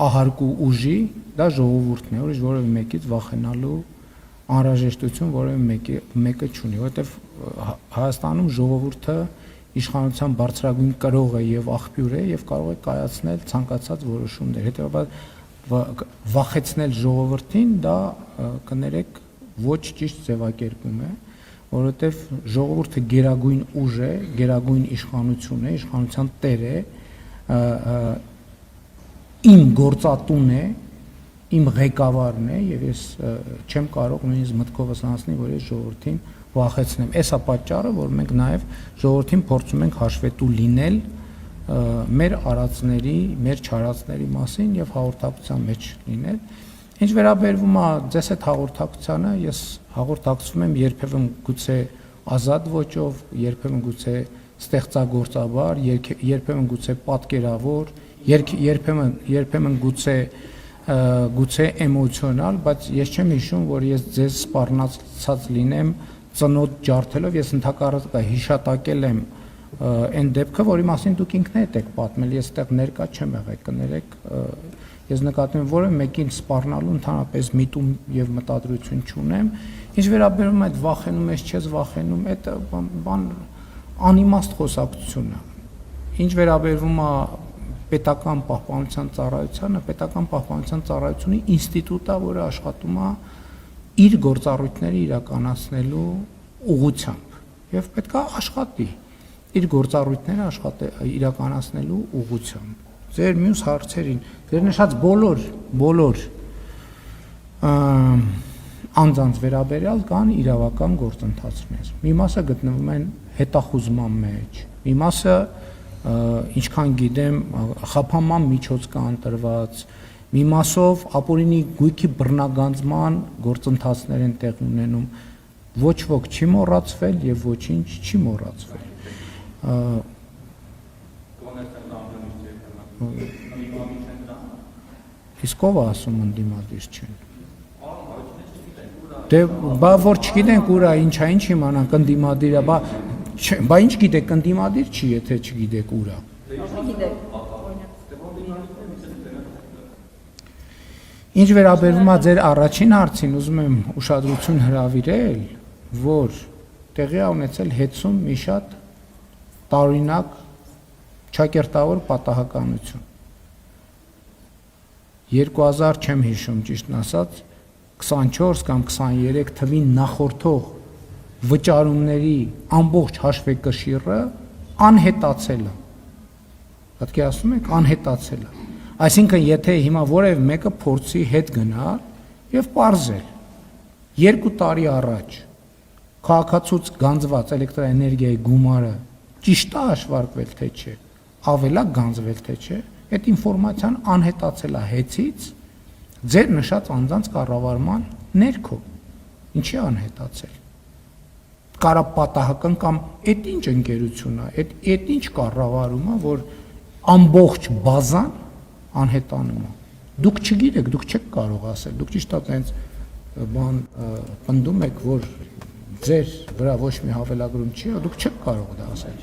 ահարկու ուժի, դա ժողովուրդն է, որից որևէ մեկից վախենալու անհրաժեշտություն որևէ մեկը չունի, որովհետև Հայաստանում ժողովուրդը իշխանության բարձրագույն կրող է եւ աղբյուր է եւ կարող է կայացնել ցանկացած որոշումներ։ Հետեւաբար վախեցնել ժողովրդին դա կներեք ոչ ճիշտ ձևակերպում է, որովհետև ժողովուրդը գերագույն ուժ է, գերագույն իշխանություն է, իշխանության տեր է, իմ գործատուն է, իմ ղեկավարն է եւ ես չեմ կարող նույնիսկ մտքովս անցնել, որ ես ժողովրդին վախեցնեմ։ Էսա պատճառը, որ մենք նաեւ ժողովրդին փորձում ենք հաշվետու լինել մեր արածների, մեր չարածների մասին եւ հաղորդակցության մեջ լինել։ Ինչ վերաբերվում է ձեզ այդ հաղորդակցությանը, ես հաղորդակցվում եմ երբևէ գուցե ազատ ոճով, երբևէ գուցե ստեղծագործաբար, երբեմն գուցե պատկերավոր, երբեմն գուցե էմոցիոնալ, բայց ես չեմ հիշում, որ ես ձեզ սպառնացած լինեմ ծնոտ ջարդելով, ես ընդհակառակը հիշատակել եմ այն դեպքը, որի մասին դուք ինքներդ եք պատմել, ես այդտեղ ներկա չեմ եղել, կներեք, ես նկատում եմ, որը մեկին սպառնալու ընդհանրապես միտում եւ մտադրություն չունեմ, ինչ վերաբերում այդ վախենում ես, չես վախենում, այդ բան անիմաստ խոսակցություն է։ Ինչ վերաբերվում է պետական պահպանության ծառայությանը, պետական պահպանության ծառայությունը ինստիտուտ է, որը աշխատում է իր գործառույթները իրականացնելու ուղղությամբ եւ պետք է աշխատի իր գործառույթները իրականացնելու ուղղությամբ։ Ձեր մյուս հարցերին, ձեր նշած բոլոր անձանց վերաբերյալ կան իրավական գործընթացներ։ Մի մասը գտնվում են հետախուզման մեջ, մի մասը ինչքան գիտեմ խափանման միջոց կա ընտրված, մի մասով ապօրինի գույքի բռնագանձման գործընթացներ են տեղ ունենում, ոչ ոք չի մոռացվել եւ ոչինչ չի մոռացվել։ Իսկ ով ասում ընդդիմադիր չեն։ Դե բա որ չգիտենք ուրա ինչա ինչ իմանանք ընդդիմադիրը, բա ինչ գիտեք ընդդիմադիր չի, եթե չգիտեք ուրա։ Ինչ վերաբերվում է ձեր առաջին հարցին, ուզում եմ ուշադրություն հրավիրել, որ տեղի է ունեցել հետսում մի շատ տարօրինակ ճակերտավոր պատահականություն։ 2000 չեմ հիշում ճիշտն ասած 24 կամ 23 թվին նախորդող վճարումների ամբողջ հաշվեկշիռը անհետացել է։ Պատկերացնում եք, անհետացել է։ Այսինքն, եթե հիմա որևէ մեկը փորձի հետ գնալ եւ պարզել 2 տարի առաջ քաղաքացուց գանձված էլեկտրաէներգիայի գումարը ճիշտ է հաշվարկվել թե չէ, ավելա գանձվել թե չէ, այդ ինֆորմացիան անհետացել է հեծից ձեր նշած անձանց կառավարման ներքո։ Ինչի անհետացել։ Կարա պատահական կամ այդ ինչ ընկերություն է, այդ ինչ կառավարում է, որ ամբողջ բազան անհետանում է։ Դուք չգիտեք, դուք չեք կարող ասել, դուք ճիշտ է տենց բան պնդում եք, որ ձեր վրա ոչ մի հավելագրում չի, դուք չեք կարող դա ասել։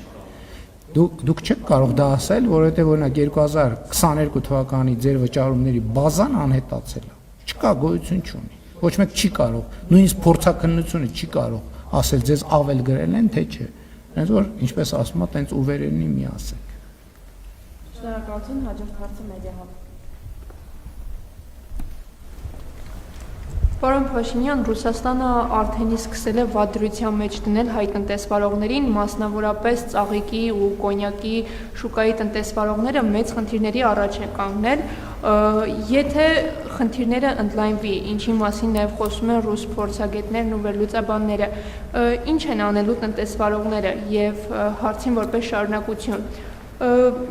Դուք չեք կարող դա ասել, որովհետև օրինակ 2022 թվականի ձեր վճարումների բազան անհետացել է։ Չկա, գոյություն չունի։ Ոչ մեկ չի կարող, նույնիսկ փորձաքննությունը չի կարող ասել ձեզ ավել գրել են, թե չէ։ Հենց որ ինչպես ասում է, տենց ուվերենի մի ասեք։ Շնորհակալություն, հաջորդ հարցը մեդիահաբ։ Պարոն Փաշինյան, Ռուսաստանը արդեն սկսել է վատ մեջ դնել հայ տնտեսվարողներին, մասնավորապես ծաղիկի ու կոնյակի շուկայի տնտեսվարողները մեծ խնդիրների առաջ են կանգնել։ Եթե խնդիրները ընդլայնվի, ինչի մասին նաև խոսում են ռուս փորձագետներն ու վերլուծաբանները, ինչ են անելու տնտեսվարողները եւ հարցին որպես շարունակություն։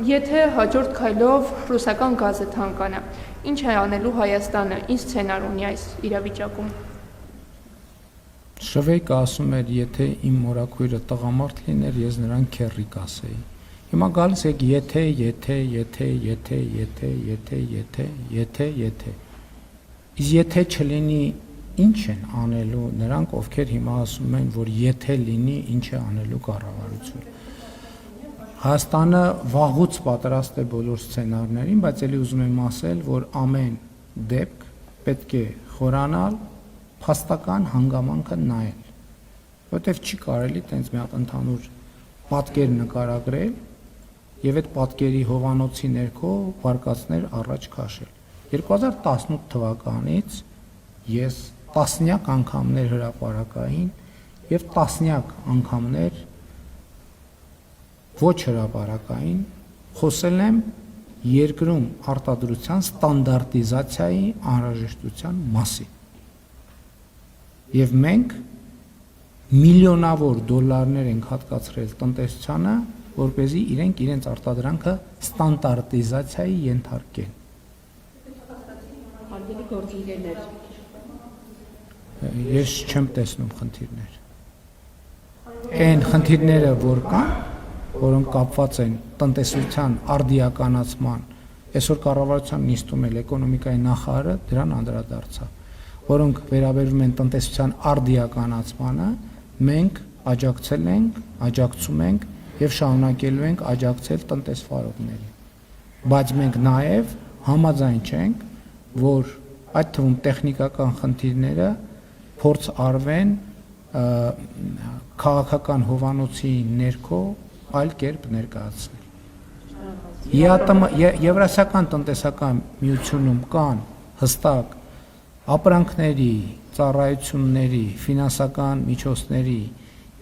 Եթե հաջորդ քայլով ռուսական գազը թանկանա, ինչ է անելու Հայաստանը, ինչ սցենար ունի այս իրավիճակում։ Շվեյկը ասում էր, եթե իմ մորաքույրը տղամարդ լիներ, ես նրան քեռի կասեի։ Հիմա գալիս եք եթե։ Իսկ եթե չլինի, ինչ են անելու նրանք, ովքեր հիմա ասում են, որ եթե լինի, ինչ է անելու կառավարությունը։ Հայաստանը վաղուց պատրաստ է բոլոր սցենարներին, բայց ելի ուզում եմ ասել, որ ամեն դեպք պետք է խորանալ, փաստական հանգամանքը նայել, որովհետև չի կարելի տենց մի հատ ընդհանուր պատկեր նկարագրել եւ այդ պատկերի հովանոցի ներքո վարկածներ առաջ քաշել։ 2018 թվականից ես տասնյակ անգամներ հրապարակային եւ տասնյակ անգամներ ոչ հրապարակային խոսել եմ երկրում արտադրության ստանդարտիզացիայի անհրաժեշտության մասին։ Եվ մենք միլիոնավոր դոլարներ ենք հատկացրել տնտեսությանը, որպեսզի իրենց արտադրանքը ստանդարտիզացիայի ենթարկեն։ Հարգելի գործընկերներ, Ես չեմ տեսնում խնդիրներ։ Այն խնդիրները, որ կան, որոնք կապված են տնտեսության արդիականացման, այսօր կառավարության նիստում էլ էկոնոմիկայի նախարարը դրան անդրադարձավ, որոնք վերաբերում են տնտեսության արդիականացմանը, մենք աջակցել ենք, աջակցում ենք եւ շարունակելու ենք աջակցել տնտեսվարողներին։ Բայց մենք նաեւ համաձայն չենք, որ այդ թվում տեխնիկական խնդիրները փորձ արվեն քաղաքական հովանոցի ներքո այլ կերպ ներկայացնել։ Եվրասիական տնտեսական միությունում կան հստակ ապրանքների, ծառայությունների, ֆինանսական միջոցների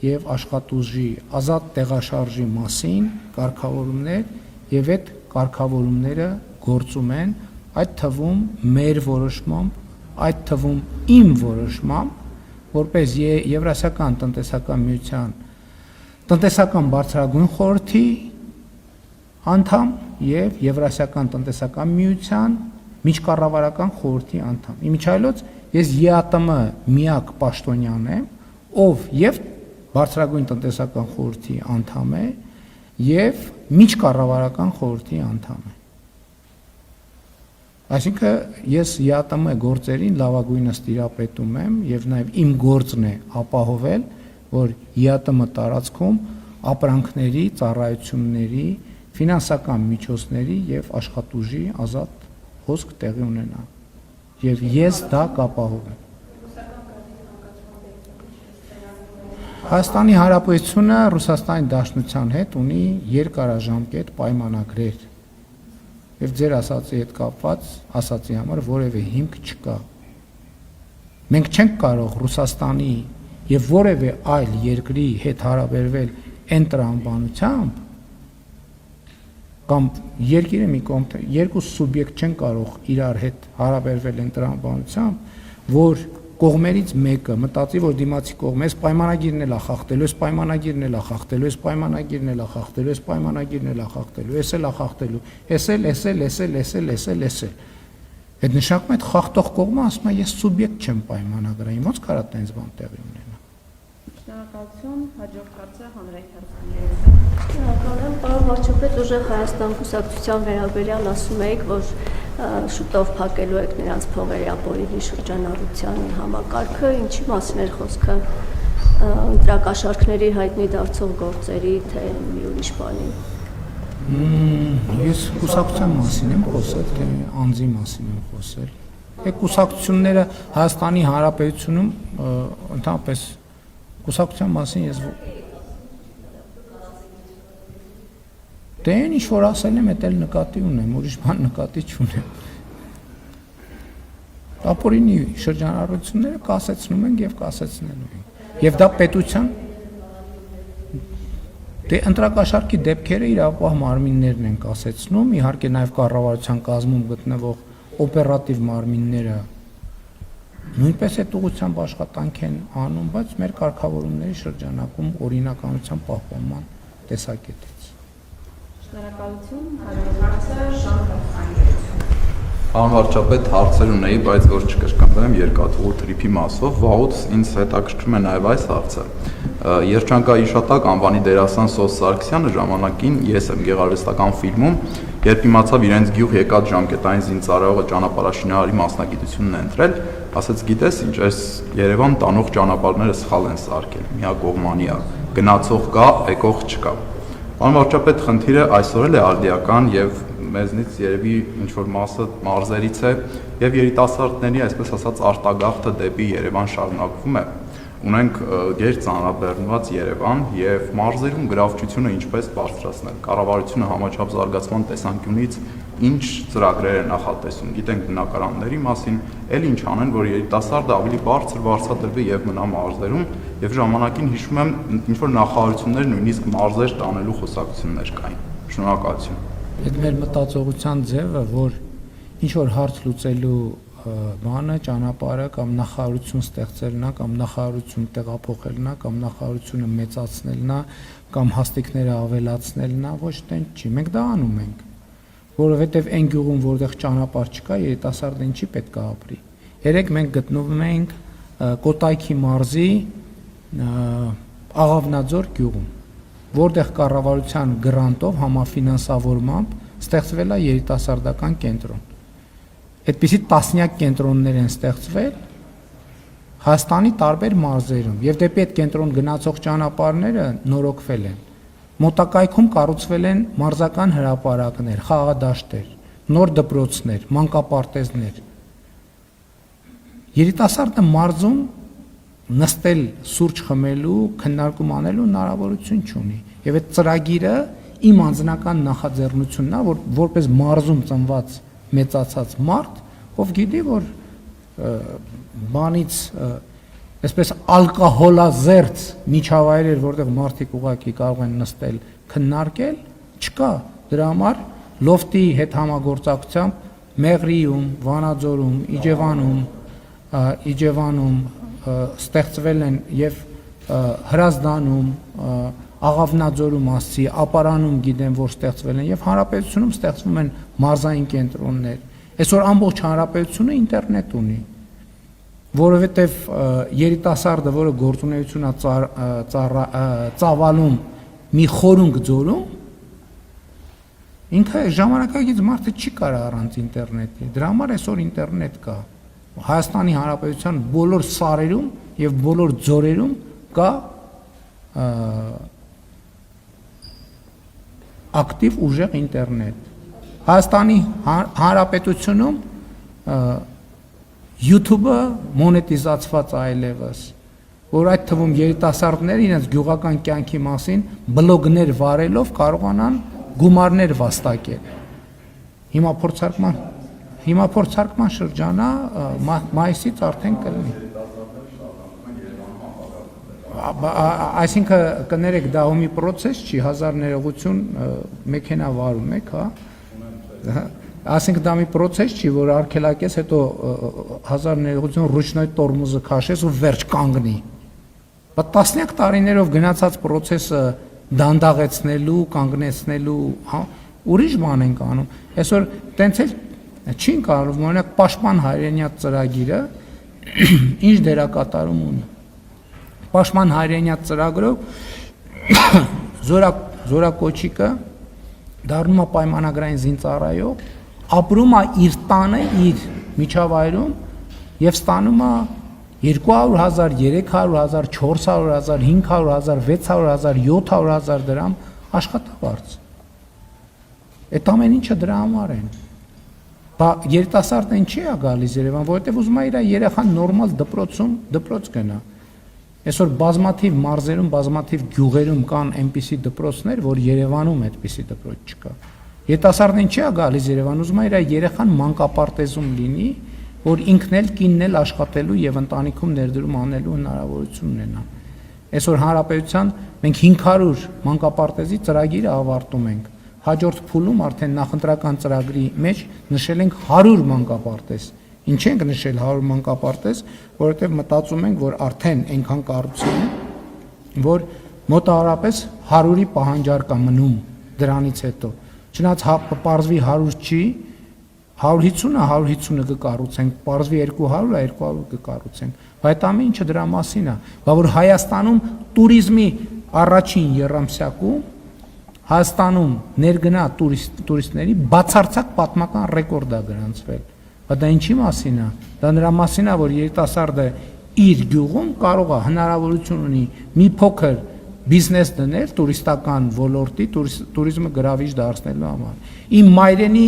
եւ աշխատուժի ազատ տեղաշարժի մասին կարգավորումներ եւ այդ կարգավորումները գործում են, այդ թվում մեր որոշմամբ, այդ թվում իմ որոշմամբ, որպես Եվրասիական տնտեսական միության տնտեսական բարձրագույն խորհրդի անդամ եւ Եվրասիական տնտեսական միության միջկառավարական խորհրդի անդամ։ Իմիջիայլոց ես ԵԱՏՄ միակ պաշտոնյան եմ, ով եւ բարձրագույն տնտեսական խորհրդի անդամ է եւ միջկառավարական խորհրդի անդամ է։ Այսինքն ես ԵԱՏՄ գործերին լավագույնս տիրապետում եմ եւ նաեւ իմ գործն է ապահովել, որ ԵԱՏՄ տարածքում ապրանքների, ծառայությունների, ֆինանսական միջոցների եւ աշխատուժի ազատ հոսք տեղի ունենա։ Եվ ես դա կապահովեմ։ Հայաստանի Հանրապետությունը Ռուսաստանի Դաշնության հետ ունի երկարաժամկետ պայմանագրեր։ Եվ ձեր ասացի հետ կապված ասացի համար որևէ հիմք չկա։ Մենք չենք կարող Ռուսաստանի եւ որևէ այլ երկրի հետ հարաբերվել այն տրամաբանությամբ, կամ երկիրը մի կողմ թե երկու սուբյեկտ չեն կարող իրար հետ հարաբերվել են տրամաբանությամբ, որ կողմերից մեկը մտածի, որ դիմացի կողմը էս պայմանագիրն էլ է խախտելու, էս պայմանագիրն էլ է խախտելու, էս պայմանագիրն էլ է խախտելու, էս պայմանագիրն էլ է խախտելու, էս էլ է խախտելու, էս էլ։ Այդ նշանակում է այդ խախտող կողմը ասում է ես սուբյեկտ չեմ պայմանագրային, ո՞նց կարա տենց բան տեղի ունենա։ Շնորհակալություն, հաջորդ հարցը հանրային հարցերից։ Շնորհակալ եմ, պարոն վարչապետ, ուժեղ Հայաստան կուսակցության վերաբերյալ ասում եք, որ շուտով փակելու եք նրանց փողերի ապօրինի շրջանառության համակարգը, ինչի մասին էր խոսքը, ընտրակաշարքների հայտնի դարձող գործերի, թե մի ուրիշ բանի։ Ես կուսակցության մասին եմ խոսել, թե անձի մասին եմ խոսել։ Այդ կուսակցությունները Հայաստանի Հանրապետությունում ընդհանրապես կուսակցության մասին ես դե ինչ որ ասել եմ, դա էլ նկատի ունեմ, ուրիշ բան նկատի չունեմ։ Ապօրինի շրջանառությունները կասեցնում ենք եւ կասեցնելու ենք։ Եվ դա պետության դե ընտրակաշարքի դեպքերը իրավապահ մարմիններն են կասեցնում, իհարկե նաև կառավարության կազմում գտնվող օպերատիվ մարմինները նույնպես այդ ուղղությամբ աշխատանք են անում, բայց մեր կարգավորումների շրջանակում օրինականության պահպանման տեսակետից։ Շնորհակալություն, հաջորդ հարցը Շանթ Պարոն վարչապետ, հարցեր ունեի, բայց որ չկրկնվեմ երկաթուղու թրիփի մասով, վաղուց ինձ հետաքրքրում է նաև այս հարցը։ Երջանկայիշատակ անվանի դերասան Սոս Սարգսյանը ժամանակին ես եմ գեղարվեստական ֆիլմում, երբ իմացավ իրենց գյուղ եկած ժամկետային զինծառայողը ճանապարհաշինարարի մասնագիտությունն է ընտրել, ասաց գիտես ինչ, այս Երևան տանող ճանապարհները սխալ են սարքել, միակողմանի է, գնացող կա, եկող չկա։ Պարոն վարչապետ, խնդիրը այսօր էլ է արդիական եւ մեզնից երևի ինչ-որ մասը մարզերից է եւ երիտասարդների, այսպես ասած, արտագաղթը դեպի Երևան շարունակվում է։ Ունենք գերծանրաբեռնված Երևան եւ մարզերում գրավչությունը ինչպես բարձրացնել։ Կառավարությունը համաչափ զարգացման տեսանկյունից ինչ ծրագրեր է նախատեսում։ Գիտենք բնակարանների մասին, էլ ինչ անեն, որ երիտասարդը ավելի բարձր վարձատրվի եւ մնա մարզերում եւ ժամանակին հիշում եմ ինչ-որ նախարարություններ նույնիսկ մարզեր տանելու խոսակցություններ կային։ Շնորհակալություն։ Այդ մեր մտածողության ձևը, որ ինչ որ հարց լուծելու բանը ճանապարհը կամ նախարարություն ստեղծելն է, կամ նախարարություն տեղափոխելն է, կամ նախարարությունը մեծացնելն է, կամ հաստիկները ավելացնելն է, ոչ թե չի։ Մենք դա անում ենք, որովհետև այն գյուղում, որտեղ ճանապարհ չկա, երիտասարդը ինչի պետք է ապրի։ Երեք մենք գտնվում ենք Կոտայքի մարզի Աղավնաձոր գյուղում, որտեղ կառավարության գրանտով համաֆինանսավորմամբ ստեղծվել է երիտասարդական կենտրոն։ Այդպիսի տասնյակ կենտրոններ են ստեղծվել Հայաստանի տարբեր մարզերում եւ դեպի այդ կենտրոն գնացող ճանապարհները նորոգվել են։ Մոտակայքում կառուցվել են մարզական հրապարակներ, խաղադաշտեր, նոր դպրոցներ, մանկապարտեզներ։ Երիտասարդը մարզում նստել սուրճ խմելու, քննարկում անելու հնարավորություն չունի։ Եվ այդ ծրագիրը իմ անձնական նախաձեռնությունն է, որ որպես մարզում ծնված մեծացած մարդ, ով գիտի, որ բանից այսպես ալկոհոլազերծ միջավայրեր, որտեղ մարդիկ ուղղակի կարող են նստել, քննարկել, չկա։ Դրա համար լոֆտի հետ համագործակցությամբ Մեղրիում, Վանաձորում, Իջևանում ստեղծվել են եւ Հրազդանում, Աղավնաձորում ասցի, Ապարանում գիտեմ, որ ստեղծվել են եւ հանրապետությունում ստեղծվում են մարզային կենտրոններ։ Այսօր ամբողջ հանրապետությունը ինտերնետ ունի, որովհետեւ երիտասարդը, որը գործունեություն է ծավալում մի խորունկ ձորում, ինքը ժամանակակից մարդը չի կարող առանց ինտերնետի։ Դրա համար այսօր ինտերնետ կա։ Հայաստանի Հանրապետության բոլոր սարերում եւ բոլոր ձորերում կա ակտիվ ուժեղ ինտերնետ։ Հայաստանի Հանրապետությունում YouTube-ը մոնետիզացված այլևս, որ այդ թվում երիտասարդները իրենց գյուղական կյանքի մասին բլոգներ վարելով կարողանան գումարներ վաստակել։ Հիմա փորձարկման շրջանը մայիսից արդեն կլինի։ այսինքն կներեք դա ումի process չի, 1000 ներողություն մեքենա վարում եք, հա։ Այսինքն դա մի process չի, որ արգելակես հետո 1000 ներողություն ռուչնոյ տորմուզը քաշես ու վերջ կանգնի։ Բայց տասնյակ տարիներով գնացած process-ը դանդաղեցնելու, կանգնեցնելու, հա, ուրիշ բան ենք անում։ Այսօր տենց էլ չի կարող, օրինակ Պաշտպան հայրենիաց ծրագիրը ինչ դերակատարում ունի։ Պաշտպան հայրենիաց ծրագրով զորակոչիկը դառնում է պայմանագրային զինծառայող, ապրում է իր տանը, իր միջավայրում եւ ստանում է 200,000, 300,000, 400,000, 500,000, 600,000, 700,000 դրամ աշխատավարձ։ Այդ ամեն ինչը դրա համար են։ Բա երիտասարդն ինչի է գալիս Երևան, որովհետև ուզում է իր երեխան նորմալ դպրոց գնա։ Այսօր բազմաթիվ մարզերում, բազմաթիվ գյուղերում կան այնպիսի դպրոցներ, որ Երևանում այդպիսի դպրոց չկա։ Երիտասարդն ինչի է գալիս Երևան, ուզում է իր երեխան մանկապարտեզում լինի, որ ինքն էլ կինն էլ աշխատելու եւ ընտանիքում ներդրում անելու հնարավորություն ունենա։ Այսօր հանրապետության մենք 500 մանկապարտեզի ծրագիրը ավարտում ենք։ Հաջորդ փուլում արդեն նախընտրական ծրագրի մեջ նշել ենք 100 մանկապարտեզ։ Ինչ ենք նշել 100 մանկապարտեզ, որովհետև մտածում ենք, որ արդեն այնքան կառուցել են, որ մոտավորապես 100-ի պահանջարկ է մնում դրանից հետո։ Չնայած պարզվի 100 չի, 150-ը 150-ը կկառուցենք, պարզվի 200-ը 200 կկառուցենք։ Բայց ամեն ինչը դրա մասին է, որ Հայաստանում туриզմի առաջին եռամսյակում Հայաստանում ներգնա տուրիստների բացարձակ պատմական ռեկորդ է գրանցվել։ Բայց դա ինչի մասին է։ Դա նրա մասին է, որ երիտասարդը իր գյուղում կարող է հնարավորություն ունի մի փոքր բիզնես դնել տուրիստական ոլորտի, туриզմը գրավիչ դարձնելու համար։ Իմ մայրենի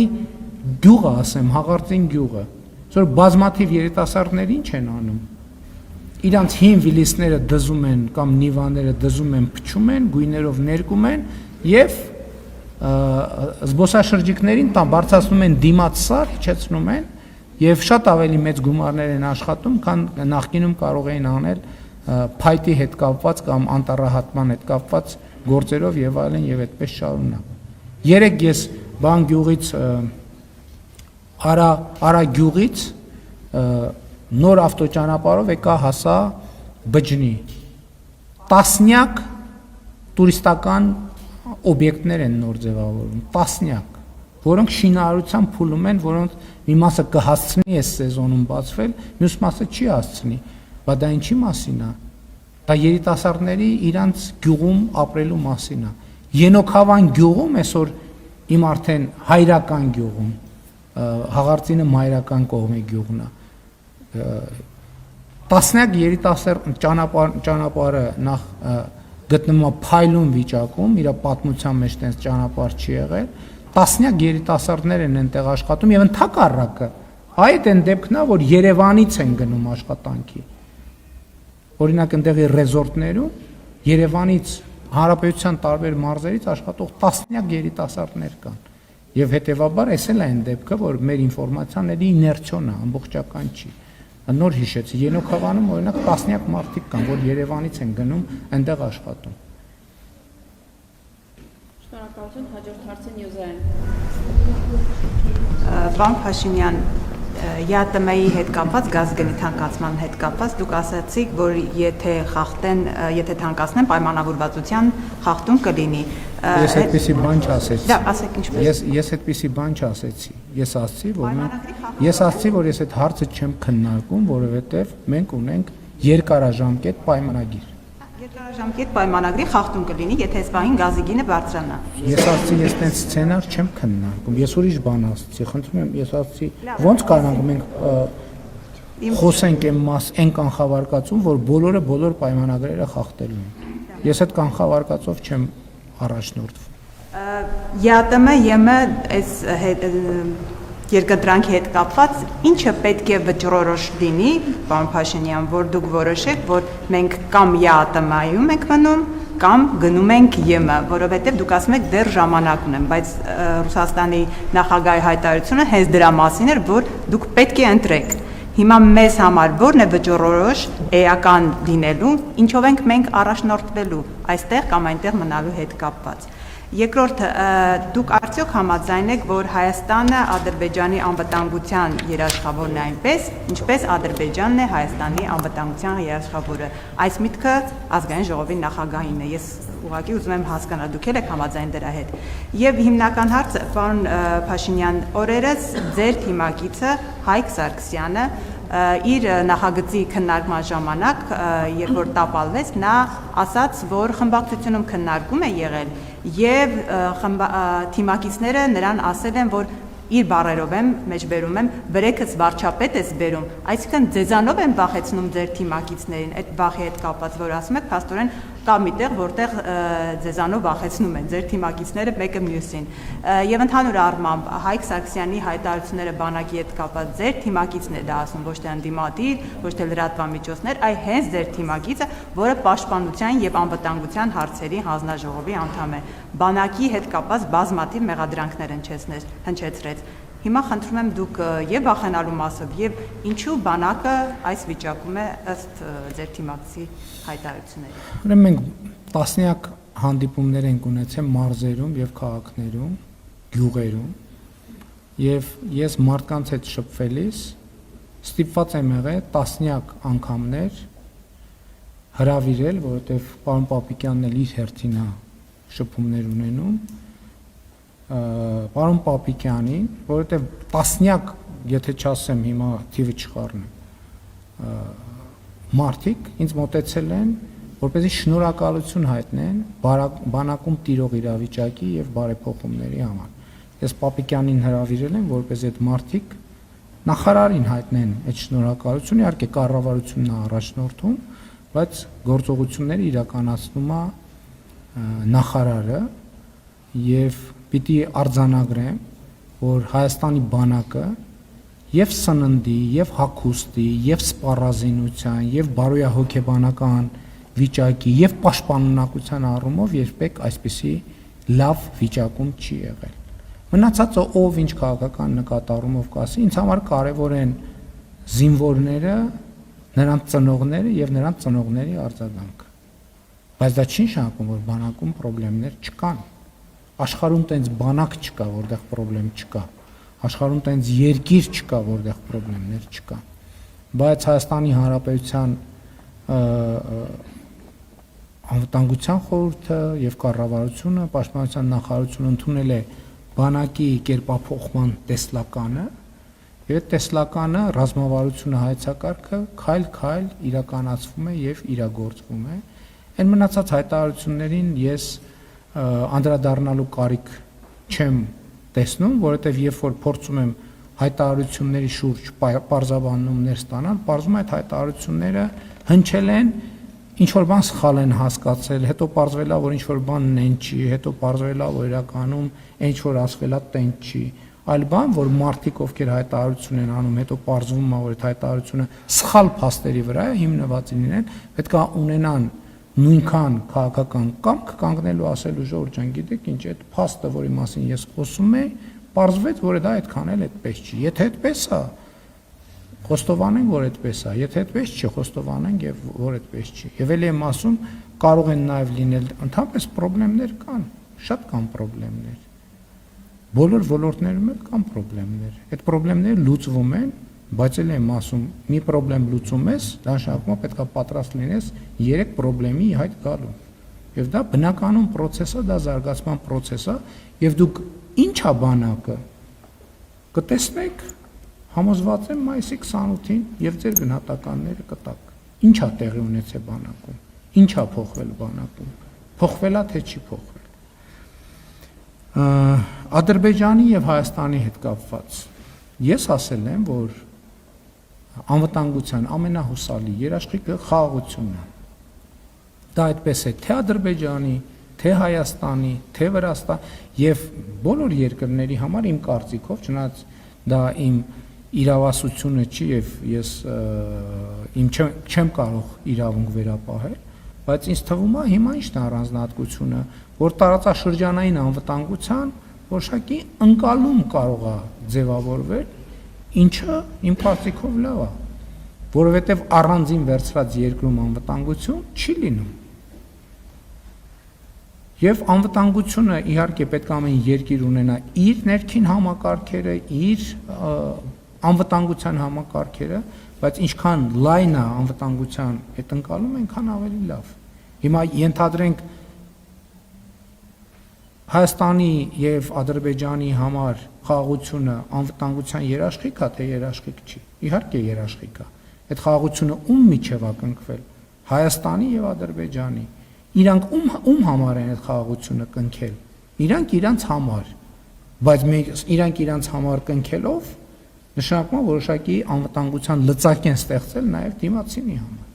գյուղը, ասեմ, Հաղարծին գյուղը, որ բազմաթիվ երիտասարդներ ինչ են անում։ Իրանց հին վիլիսները դզում են կամ նիվաները դզում են, փչում են, գույներով ներկում են եւ զբոսաշրջիկներին տան բարձրացնում են դիմաց սար, իջեցնում են եւ շատ ավելի մեծ գումարներ են աշխատում, քան նախկինում կարող էին անել փայտի հետ կապված կամ անտառահատման հետ կապված գործերով եւ այլն եւ այդպես շարունակ։ Երեք ես բան գյուղից Արա գյուղից նոր ավտոճանապարհով եկա հասա Բջնի։ Տասնյակ տուրիստական օբյեկտներ են նոր ձևավորվում, տասնյակ, որոնք շինարարության փուլում են, որոնց մի մասը կհասցնի այս սեզոնում բացվել, մյուս մասը չի հասցնի։ Բայց դա ինչի մասին է։ Դա երիտասարդների իրանց գյուղում ապրելու մասին է։ Ենոքավան գյուղում այսօր իմ արդեն հայրական գյուղում, Հաղարծինը մայրական կողմի գյուղն է։ Տասնյակ երիտասարդ ճանապարհը նախ գտնվում է փայլուն վիճակում, իր պատմության մեջ տենց ճանապարհ չի եղել, տասնյակ երիտասարդներ են այնտեղ աշխատում եւ ընդհակառակը այդ են դեպքն է, որ Երևանից են գնում աշխատանքի։ Օրինակ այնտեղի ռեզորտներում Երևանից հանրապետության տարբեր մարզերից աշխատող տասնյակ երիտասարդներ կան։ Եվ հետեւաբար այս էլ այն դեպքը, որ մեր ինֆորմացիաների իներցիոն է, ամբողջական չի։ Նոր հիշեցի, Ենոքավանում օրինակ տասնյակ մարդիկ կան, որ Երևանից են գնում, այնտեղ աշխատում։ Շնորհակալություն, հաջորդ հարցը Նյուզային։ Պարոն Փաշինյան, ԵԱՏՄ-ի հետ կապված, գազգնի թանկացման հետ կապված, դուք ասացիք, որ եթե թանկացնեն, պայմանավորվածության խախտում կլինի։ Ես այդպիսի բան չասեցի։ Դա ասեք ինչպես։ Ես այդպիսի բան չասեցի։ Ես ասացի, որ ես այդ հարցը չեմ քննարկում, որովհետև մենք ունենք երկարաժամկետ պայմանագիր։ Երկարաժամկետ պայմանագրի խախտում կլինի, եթե այս բանին գազի գինը բարձրանա։ Ես ասացի, ես տենց սցենար չեմ քննարկում։ Ես ուրիշ բան ասացի, խնդրում եմ, ես ասացի, ո՞նց կարանք մենք խոսենք այն կանխավարկածում, որ բոլոր պայմանագրերը խախտելու են։ Ես այդ կանխավարկածով չեմ առաջնորդվում։ ԵԱՏՄ այս երկընտրանքի հետ կապված ինչը պետք է վճռորոշ լինի, պարոն Փաշինյան, որ դուք որոշեք, որ մենք կամ ԵԱՏՄ-ում ենք մնում, կամ գնում ենք ԵՄ, որովհետև դուք ասում եք դեռ ժամանակ ունեմ, բայց Ռուսաստանի նախագահի հայտարարությունը հենց դրա մասին էր, որ դուք պետք է ընտրեք։ Հիմա մեզ համար ո՞րն է վճռորոշ էական լինելու, ինչով ենք մենք առաջնորդվելու այստեղ կամ այնտեղ մնալու հետ կապված։ Երկրորդ, դուք արդյոք համաձայն եք, որ Հայաստանը Ադրբեջանի անվտանգության երաշխավորն է այնպես, ինչպես Ադրբեջանն է Հայաստանի անվտանգության երաշխավորը։ Այս միտքը ազգային ժողովի նախագահին է։ Ես ուղղակի ուզում եմ հասկանալ, դուք եք համաձայն դրա հետ։ Եվ հիմնական հարցը, պարոն Փաշինյան, օրերս ձեր թիմակիցը Հայկ Սարգսյանը իր նախագծի քննարկման ժամանակ, երբ որ տապալվեց, նա ասաց, որ խմբակցությունում քննարկում է եղել եւ թիմակիցները նրան ասել են, որ իր բառերով եմ, մեջբերում եմ, բրեքս վարչապետ ես բերում, այսինքն ձեզանով են վախեցնում ձեր թիմակիցներին, այդ վախի հետ կապված, որ ասում եք, փաստորեն կա միտեղ, որտեղ ձեզանով վախեցնում են ձեր թիմակիցները մեկը մյուսին։ Եվ ընդհանուր առմամբ Հայկ Սարգսյանի հայտարարությունները բանակի հետ կապված ձեր թիմակիցն է դա ասում, ոչ թե ընդդիմադիր, ոչ թե լրատվամիջոցներ, այլ հենց ձեր թիմակիցը, որը պաշտպանության եւ անվտանգության հարցերի հանձնաժողովի անդամ է։ Բանակի հետ կապված բազմաթիվ մեղադրանքներ հնչեցրեց։ Հիմա խնդրում եմ դուք եւ վախենալու մասով եւ ինչու բանակը այս վիճակում է ըստ ձեր թիմակցի հայտարարությունների։ Ուրեմն մենք տասնյակ հանդիպումներ ենք ունեցել մարզերում եւ քաղաքներում, գյուղերում եւ ես մարդկանց հետ շփվելիս ստիպված եմ եղել տասնյակ անգամներ հրավիրել, որովհետեւ պարոն Պապիկյանն էլ իր հերթին է շփումներ ունենում պարոն Պապիկյանին, որովհետև տասնյակ, եթե չասեմ հիմա թիվը չխառնեմ, մարդիկ ինձ մոտեցել են, որպեսզի շնորհակալություն հայտնեն բանակում տիրող իրավիճակի եւ բարեփոխումների համար։ Ես Պապիկյանին հրավիրել եմ, որպեսզի այդ մարդիկ նախարարին հայտնեն այդ շնորհակալությունը, իհարկե կառավարությունն է առաջնորդում, բայց գործողությունները իրականացնում է նախարարը եւ պիտի արձանագրեմ, որ Հայաստանի բանակը եւ սննդի, եւ հագուստի, եւ սպառազինության, եւ բարոյահոգեբանական վիճակի, եւ պաշտպանունակության առումով երբեք այսպիսի լավ վիճակում չի եղել։ Մնացածը ով ինչ քաղաքական նկատառումով կասի, ինձ համար կարևոր են զինվորները, նրանց ծնողները եւ նրանց ծնողների արձագանքը։ Բայց դա չի նշանակում, որ բանակում խնդիրներ չկան։ Աշխարհում տենց բանակ չկա, որտեղ խնդրեմ չկա։ Աշխարհում տենց երկիր չկա, որտեղ խնդիրներ չկա։ Բայց Հայաստանի Հանրապետության անվտանգության խորհուրդը եւ կառավարությունը, պաշտպանության նախարարությունը ընդունել է բանակի կերպափոխման տեսլականը, եւ այդ տեսլականը ռազմավարությունը հայեցակարգը քայլ-քայլ իրականացվում է եւ իրագործվում է։ Այն մնացած հայտարարություններին ես անդրադառնալու կարիք չեմ տեսնում, որովհետև երբ որ փորձում եմ հայտարարությունների շուրջ պարզաբանումներ ստանալ, պարզվում է այդ հայտարարությունները հնչել են, ինչ որ բան սխալ են հասկացել, հետո պարզվել է, որ ինչ որ բան նեն չի, հետո պարզվել է, որ իրականում ինչ որ ասվել է տենց չի, այլ բան, որ մարդիկ ովքեր հայտարարություն են անում, հետո պարզվում է, որ այդ հայտարարությունը սխալ փաստերի վրա է հիմնված լինեն, պետք է ունենան նույնքան քաղաքական կամք կանգնելու ասելու ժողովուրդ ջան, գիտեք ինչ, այդ փաստը, որի մասին ես խոսում եմ, պարզվեց, որ դա այդքան էլ այդպես չի։ Եթե այդպես է, խոստովանենք, որ այդպես է, եթե այդպես չի, խոստովանենք եւ որ այդպես չի։ Եվ ելի եմ ասում, կարող են նաեւ լինել ընդհանրապես խնդիրներ կան, շատ կան խնդիրներ։ Բոլոր ոլորտներում էլ կան խնդիրներ։ Այդ խնդիրները լուծվում են, բայց էլ եմ ասում, մի խնդրեմ լուծում ես, դա նշանակում է պետք է պատրաստ լինես 3 խնդրի հայտ գալու։ Եվ դա բնականon process է, դա զարգացման process է, եւ դուք ինչ է բանակը կտեսնեք, համոզված եմ մայիսի 28-ին եւ ձեր գնահատականները կտաք։ Ինչ է տեղի ունեցել բանակում։ Ինչ է փոխվել բանակում։ Փոխվել է թե չի փոխվել։ Ադրբեջանի եւ Հայաստանի հետ կապված ես ասել եմ, որ անվտանգության ամենահուսալի երաշխիքը խաղաղությունն է։ Դա այդպես է թե Ադրբեջանի, թե Հայաստանի, թե Վրաստան եւ բոլոր երկրների համար իմ կարծիքով, չնայած դա իմ իրավասությունը չի եւ ես իմ չեմ կարող իրավունք վերապահել, բայց ինձ թվում է հիմա ինչն է առանձնահատկությունը, որ տարածաշրջանային անվտանգության որոշակի ընկալում կարող է ձևավորվել, ինչը իմ կարծիքով լավ է, որովհետև առանձին վերցրած երկրում անվտանգություն չի լինում։ Եվ անվտանգությունը իհարկե պետք է ամեն երկիր ունենա իր ներքին համակարգերը, իր անվտանգության համակարգերը, բայց ինչքան լայն է անվտանգության այդ ընկալում, այնքան ավելի լավ։ Հիմա ենթադրենք Հայաստանի եւ Ադրբեջանի համար խաղաղությունը անվտանգության երաշխիք է, թե երաշխիք չի։ Իհարկե երաշխիք է։ Այդ խաղաղությունը ում միջև է կնքվել։ Հայաստանի եւ Ադրբեջանի։ Իրանք ում համար են այդ խաղաղությունը կնքել։ Իրանք իրանց համար, բայց իրանք իրանց համար կնքելով նշանակում է որոշակի անվտանգության լծակ են ստեղծել նաև դիմացինի համար։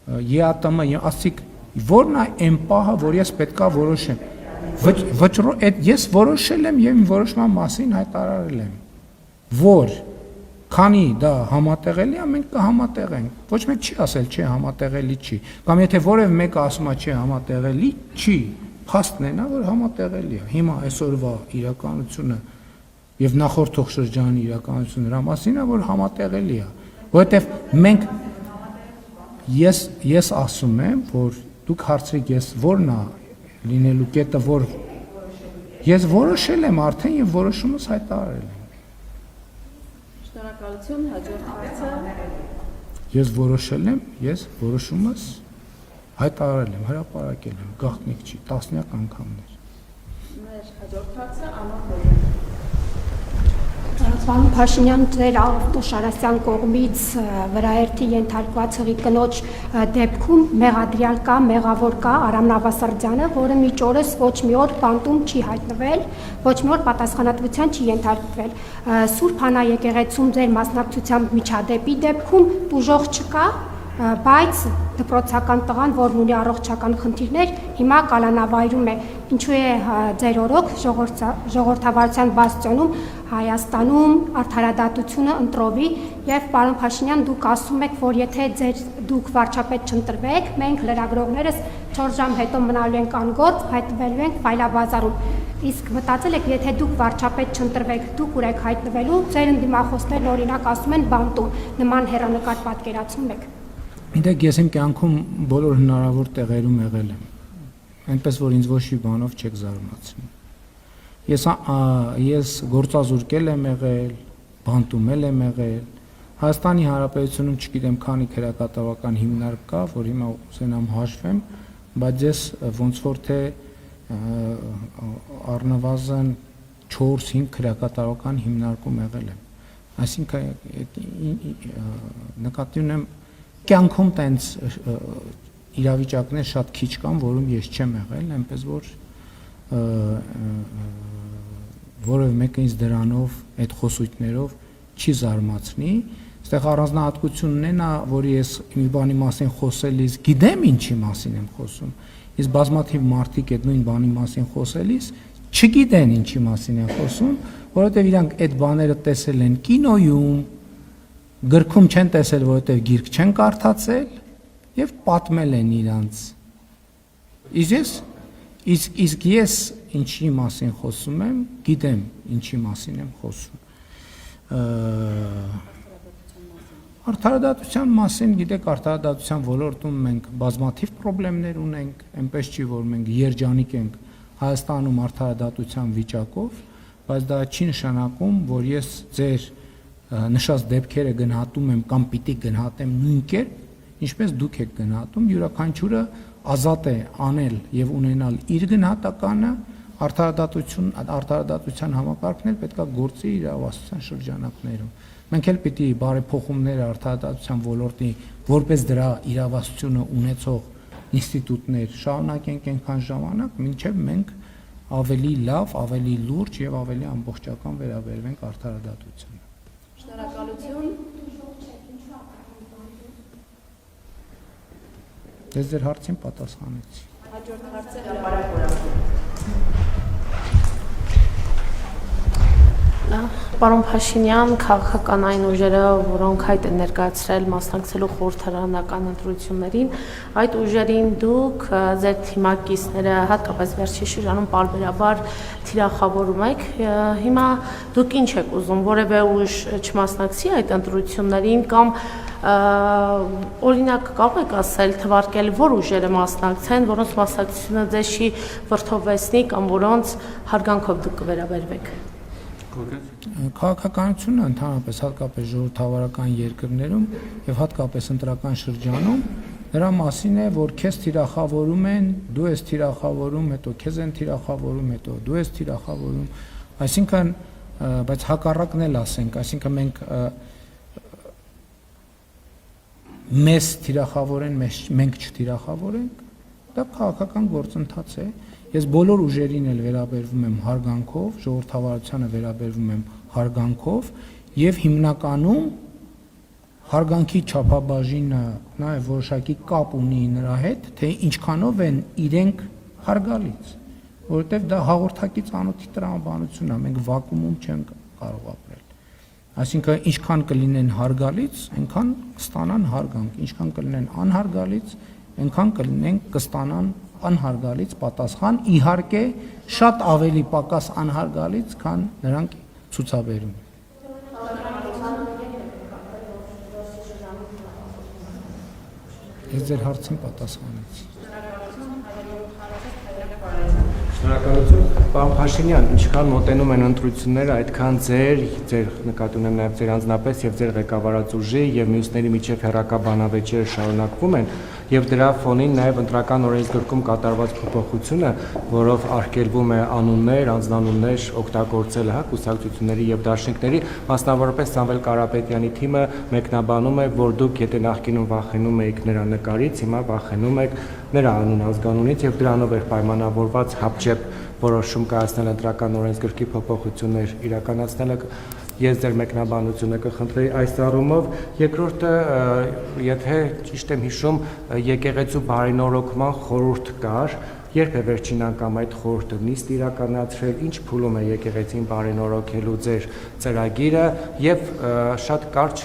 ԵԱՏՄ ասիկ որն է այն պահը, որ ես պետքա որոշեմ։ Ես որոշել եմ եւ իմ որոշման մասին հայտարարել եմ, որ քանի դա համատեղելի է, մենք կհամատեղենք։ Ոչ մեկ չի ասել, չէ, համատեղելի չի։ Կամ եթե որևէ մեկը ասում է, չէ, համատեղելի չի, փաստն է նա, որ համատեղելի է։ Հիմա այսօրվա իրականությունը եւ նախորդող շրջանի իրականությունը դրա մասին է, որ համատեղելի է, որովհետեւ մենք ես ասում եմ, որ դուք հարցրեք ես որն է լինելու կետը, որ ես որոշել եմ արդեն եւ որոշումս հայտարարել եմ։ Շնորհակալություն, հաջորդ հարցը։ Ես որոշել եմ, ես որոշումս հայտարարել եմ, հրապարակել եմ, գաղտնիք չի, տասնյակ անգամներ։ Մեր հաջորդ հարցը Անահիտ։ Պարոն Փաշինյան, ձեր Արտոշարասյան կողմից վրաերթի ենթարկված հղի կնոջ դեպքում մեղադրյալ կա, մեղավոր կա Արամ Նավասարդյանը, որը մինչ օրս ոչ մի օր բանտում չի հայտնվել, ոչ մի օր պատասխանատվության չի ենթարկվել։ Սուրբ Հանա եկեղեցում ձեր մասնակցությամբ միջադեպի դեպքում տուժող չկա, բայց դպրոցական տղան, որն ունի առողջական խնդիրներ, հիմա կալանավայրում է։ Ինչու է ձեր օրոք ժողովրդավարության բաստիոնում Հայաստանում արդարադատությունը ընտրովի եւ պարոն Փաշինյան, դուք ասում եք, որ եթե դուք վարչապետ չընտրվեք, մենք լրագրողներս 4 ժամ հետո մնալու ենք անգործ, հայտնվելու ենք ֆայլաբազարում։ Իսկ մտածել եք, եթե դուք վարչապետ չընտրվեք, դուք ուր եք հայտնվելու, ձեր ընդդիմախոսներն օրինակ ասում են բանտում, նման հեռանկար պատկերացնում եք։ Գիտեք, ես իմ կյանքում բոլոր հնարավոր տեղերում եղել եմ, այնպես որ ինձ ոչ մի բանով չեք զարմացնի։ Ես գործազուրկել եմ եղել, բանտումել եմ եղել, Հայաստանի Հանրապետությունում չգիտեմ քանի քրեակատարական հիմնարկ կա, որ հիմա ուզենամ հաշվեմ, բայց ես ոնց որ թե առնվազն 4-5 քրեակատարական հիմնարկում եղել եմ։ Այսինքն նկատի ունեմ կյանքում տենց իրավիճակներ շատ քիչ կան, որում ես չեմ եղել, այնպես որ որևէ մեկը ինձ դրանով, այդ խոսույթներով չի զարմացնի, այստեղ առանձնահատկությունն է նա, որ ես մի բանի մասին խոսելիս գիտեմ ինչի մասին եմ խոսում, իսկ բազմաթիվ մարդիկ այդ նույն բանի մասին խոսելիս չգիտեն ինչի մասին են խոսում, որովհետև իրանք այդ բաները տեսել են կինոյում, գրքում չեն տեսել, որովհետև գիրք չեն կարդացել եւ պատմել են իրանց։ Իսկ ես ինչի մասին խոսում եմ, գիտեմ ինչի մասին եմ խոսում։ Արդարադատության մասին, գիտեք, արդարադատության ոլորտում մենք բազմաթիվ խնդիրներ ունենք, այնպես չի, որ մենք երջանիկ ենք Հայաստանում արդարադատության վիճակով, բայց դա չի նշանակում, որ ես ձեր նշած դեպքերը գնահատում եմ կամ պիտի գնահատեմ նույն կերպ, ինչպես դուք եք գնահատում, յուրաքանչյուրը ազատ է անել եւ ունենալ իր գնահատականը, արդարադատության համակարգն էլ պետք է գործի իրավասության շրջանակներում։ Մենք էլ պիտի բարեփոխումներ արդարադատության ոլորտի որպես դրա իրավասությունը ունեցող ինստիտուտներ շարունակենք այնքան ժամանակ, մինչև մենք ավելի լավ, ավելի լուրջ եւ ավելի ամբողջական վերաբերվենք արդարադատությանը։ Շնորհակալություն։ Ես ձեր հարցին պատասխանեցի։ Հաջորդ հարցը Պարոն Փաշինյան, քաղաքական այն ուժերը, որոնք հայտ են ներկայացրել մասնակցելու խորհրդարանական ընտրություններին, այդ ուժերին դուք ձեր թիմակիցները հատկապես վերջի շրջանում պարբերաբար թիրախավորում եք։ Հիմա դուք ինչ եք ուզում, որևէ ուժ չմասնակցի այդ ընտրություններին կամ օրինակ կարող եք ասել, թվարկել, որ ուժերը մասնակցեն, որոնց մասնակցությունը ձեզ չի վրդովվեցնի կամ որոնց հարգանքով դուք կվերաբերվեք։ Քաղաքականությունը ընդհանրապես հատկապես ժողովրդավարական երկրներում եւ հատկապես ընտրական շրջանում նրա մասին է, որ քեզ թիրախավորում են, դու ես թիրախավորում, հետո քեզ են թիրախավորում, հետո դու ես թիրախավորում, այսինքն բայց հակառակն էլ ասենք, այսինքն մեզ թիրախավորեն, մենք չթիրախավորենք, դա քաղաքական գործընթաց է։ Ես բոլոր ուժերին էլ վերաբերվում եմ հարգանքով, ժողովրդավարությանը վերաբերվում եմ հարգանքով եւ հիմնականում հարգանքի չափաբաժինը նաեւ որոշակի կապ ունի նրա հետ, թե ինչքանով են իրենք հարգալից, որովհետեւ դա հաղորդակից անոթի տրամաբանություն է, մենք վակուումում չենք կարող ապրել։ Այսինքն ինչքան կլինեն հարգալից, այնքան կստանան հարգանք, ինչքան կլինեն անհարգալից, այնքան կստանան անհարգալից պատասխան, իհարկե շատ ավելի պակաս անհարգալից, քան նրանք ցուցաբերում։ Ես ձեր հարցին պատասխանեցի։ Շնորհակալություն, պարոն Փաշինյան, ինչքան մոտենում են ընտրությունները, այդքան ձեր նկատի ունեմ նաև ձեր անձնապես եւ ձեր ղեկավարած ուժի եւ մյուսների միջև հերակաբանավեճերը շարունակվում են եւ դրա ֆոնին նաև ընտրական օրենսգրքում կատարված փոփոխությունը, որով արգելվում է անուններ, անձնանուններ օգտագործելը, կուսակցությունների եւ դաշինքների, մասնավորապես Սամվել Կարապետյանի թիմը մեկնաբանում է, որ դուք եթե նախկինում վախենում եք նրա նկարից, հիմա վախենում եք նրա անուն ազգանունից եւ դրանով էր պայմանավորված հապճեպ որոշում կայացնել ընտրական օրենսգրքի փոփոխություններ իրականացնելը։ Ես ձեր մեկնաբանությունը կխնդրեի այս առումով։ Երկրորդը, եթե ճիշտ եմ հիշում, եկեղեցու բարենորոգման խորհուրդ կար, երբ է վերջին անգամ այդ խորհուրդը նիստ իրականացրել, ինչ փուլում է եկեղեցին բարենորոգելու ձեր ծրագիրը եւ շատ կարճ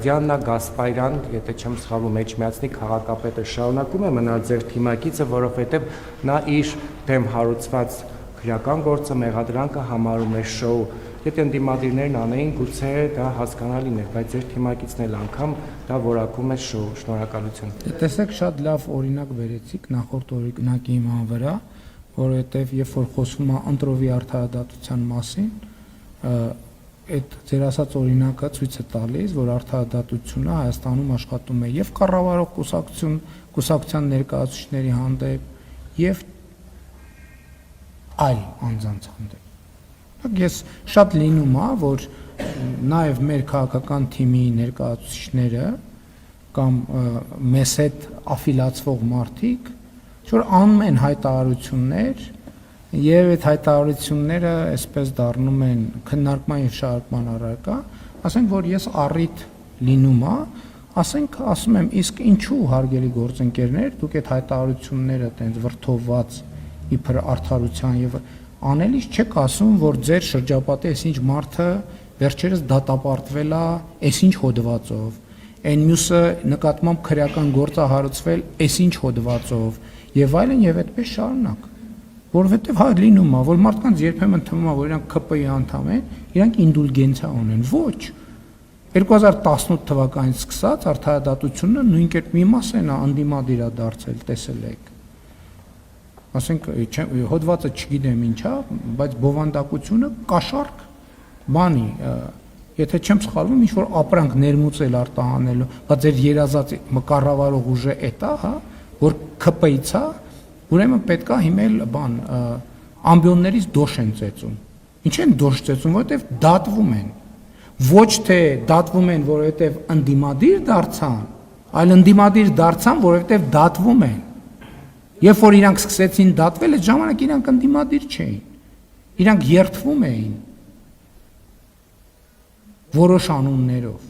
Դիանա Գասպարյան, եթե չեմ սխալվում, Էջմիածնի քաղաքապետը շարունակում է մնալ ձեր թիմակիցը, որովհետեւ նա իր դեմ հարուցված քրեական գործը մեղադրանքը համարում է շոու։ Եթե ընդդիմադիրներն անեին, գուցե դա հասկանալին էր, բայց ձեր թիմակիցն էլ անգամ դա որակում է շոու։ Շնորհակալություն։ Տեսեք, շատ լավ օրինակ վերեցիք նախորդ օրինակի հիման վրա, որովհետև երբ որ խոսվում է ընտրովի արդարադատության մասին, այդ ձեր ասած օրինակը ցույց է տալիս, որ արդարադատությունը Հայաստանում աշխատում է եւ կառավարող կուսակցության ներկայացուցիչների հանդեպ եւ այլ անձանց հանդեպ։ Ես շատ լինում է, որ նաև մեր քաղաքական թիմի ներկայացուցիչները կամ մեզ հետ աֆիլացվող մարդիկ որ անում են հայտարարություններ եւ այդ հայտարարությունները այսպես դառնում են քննարկման եւ շարժման առարկա, ասենք որ ես առիթ լինում է, ասում եմ, իսկ ինչու հարգելի գործընկերներ, դուք այդ հայտարարությունները տենց վրթովված իբր արդարության եւ անելիս չեք ասում, որ ձեր շրջապատի այսինչ մարդը վերջերս դատապարտվել է այսինչ հոդվածով, այն մյուսը նկատմամբ քրեական գործ է հարուցվել այսինչ հոդվածով եւ այլն եւ այդպես շարունակ, որովհետեւ հա լինում է, որ մարդկանց երբեմն թվում է, որ իրանք ԿՊ-ի անդամ են, իրանք ինդուլգենցիա ունեն, ոչ 2018 թվականից սկսած արդարադատությունը նույն կերպ մի մասն է անդիմադիր է դարձել, տեսել եք։ Ասենք հոդվածը չգիտեմ ինչա, բայց բովանդակությունը կաշառք բանի, եթե չեմ սխալվում, ինչ որ ապրանք ներմուծել արտահանելու, բայց ձեր երազած կառավարող ուժը էտա, հա, որ ԿՊ-ից է, ուրեմն պետքա հիմել բան ամբիոններից դոշ են ծեծում։ Ինչ են դոշ ծեծում, որովհետև դատվում են։ Ոչ թե դատվում են, որովհետև ընդդիմադիր դարձան, այլ ընդդիմադիր դարձան, որովհետև դատվում են։ Երբ որ իրանք սկսեցին դատվել, այդ ժամանակ իրանք ընդդիմադիր չէին։ Իրանք երդվում էին որոշ անուններով,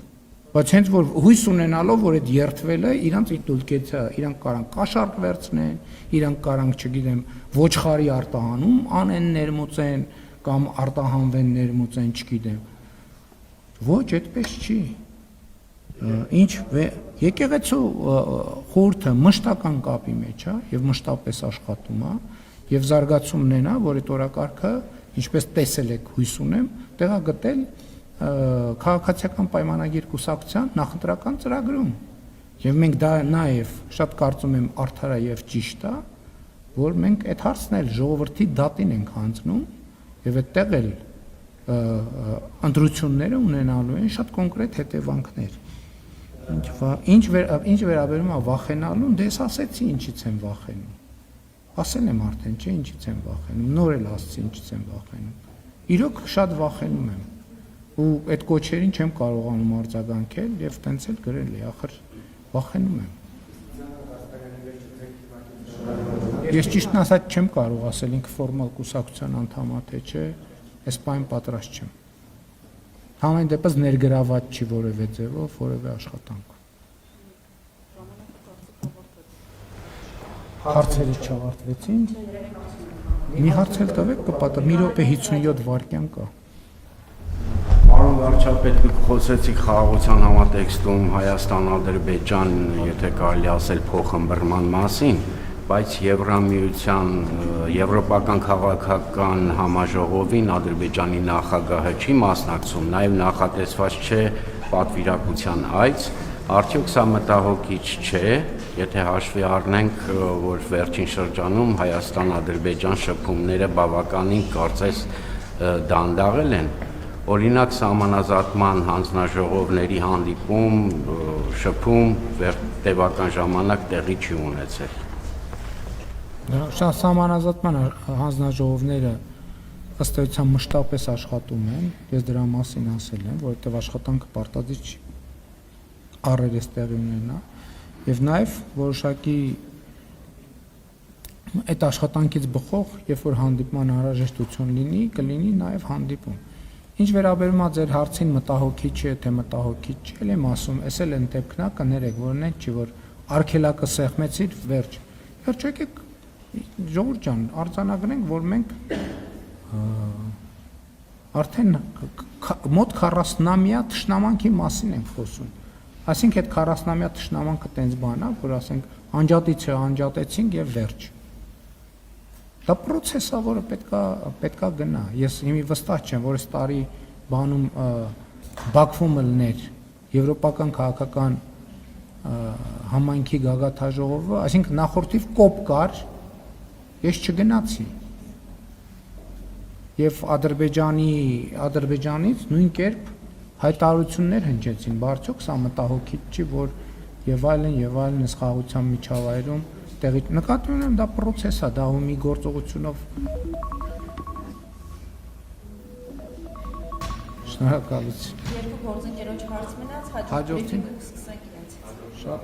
բայց հենց որ հույս ունենալով, որ այդ երդվելը իրանք իդուլկեցա, իրանք կարան կաշառք վերցնեն, իրանք կարան, չգիտեմ, ոչխարի արտահանում անեն ներմուծեն կամ արտահանվեն ներմուծեն, չգիտեմ։ Ոչ, այդպես չի։ Ինչ եկեղեցու խորհուրդը մշտական կապի մեջ է եւ մշտապես աշխատում է եւ զարգացումն են, որ այդ օրակարգը, ինչպես տեսել եք, հույս ունեմ, տեղա գտել քաղաքացիական պայմանագիր կուսակցության նախընտրական ծրագրում։ Եվ մենք դա նաև շատ կարծում եմ արդար եւ ճիշտ է, որ մենք այդ հարցն էլ ժողովրդի դատին ենք հանձնում եւ այդտեղ էլ ընտրությունները ունենալու են շատ կոնկրետ հետևանքներ։ Ինչ վերաբերում է վախենալուն, դες ասեցի ինչից եմ վախենում։ Ասել եմ արդեն, չէ, ինչից եմ վախենում, նոր էլ ասեցի ինչից եմ վախենում։ Իրոք շատ վախենում եմ։ Ու այդ կոչերին չեմ կարողանում արձագանքել եւ տենց էլ գրել է, ախր վախենում եմ։ Ես ճիշտն ասած չեմ կարող ասել ինքը ֆորմալ կուսակցության անդամ է թե չէ, այս բան պատրաստ չեմ։ Համեն դեպս ներգրաված չի որևէ ձևով, որևէ աշխատանք։ Հարցերը չավարտվեցին։ Մի հարց էլ տվեք, կպատը մի րոպե 57 վայրկյան կա։ Պարոն վարչապետ, դուք խոսեցիք խաղաղության համատեքստում Հայաստան-Ադրբեջան, եթե կարելի ասել փոխըմբռնման մասին, բայց Եվրամիության Եվրոպական քաղաքական համաժողովին Ադրբեջանի նախագահը չի մասնակցում, նաև նախատեսված չէ պատվիրակության այց, արդյոք սա մտահոգիչ չէ, եթե հաշվի առնենք, որ վերջին շրջանում Հայաստան-Ադրբեջան շփումները բավականին կարծես դանդաղել են, օրինակ սահմանազատման հանձնաժողովների հանդիպում, շփում տևական ժամանակ տեղի չի ունեցել։ Սահմանազատման հանձնաժողովները ըստ էության մշտապես աշխատում են, ես դրա մասին ասել եմ, որովհետև աշխատանքը պարտադիր չի առերես տեղի ունենա, եւ նաեւ որոշակի այդ աշխատանքից բխող, երբ որ հանդիպման անհրաժեշտություն լինի, կլինի նաեւ հանդիպում։ Ինչ վերաբերում է ձեր հարցին մտահոգիչ է, թե մտահոգիչ չի, էլ եմ ասում, էս էլ են դեպքնա կներեք, որն է չի, որ արգելակը սեղմեցիր, վերջ։ Վերջ եկեք ժողովուրդ ջան, արձանագրենք, որ մենք արդեն մոտ 40-ամյա թշնամանքի մասին ենք խոսում։ Այսինքն այդ 40-ամյա թշնամանքը տենց բան է, որ ասենք անջատիցը անջատեցինք եւ վերջ։ Դա process է, որը պետքա գնա։ Ես հիմի վստահ չեմ, որ այս տարի բանում Բաքվում լներ եվրոպական քաղաքական համայնքի գագաթաժողովը, այսինքն նախորդիվ կոպ կար, ես չգնացի։ Եվ Ադրբեջանից նույն կերպ հայտարարություններ հնչեցին, բարձոք սա մտահոգիչ չի, որ եւ այլն այս խաղաղության միջավայրում տեղի նկատի ունեմ, դա process է, դա մի գործողությունով։ Շնորհակալություն։ Երկու գործընկերոջ հարց մնաց, հաջորդին կսկսենք իրենցից։ Շատ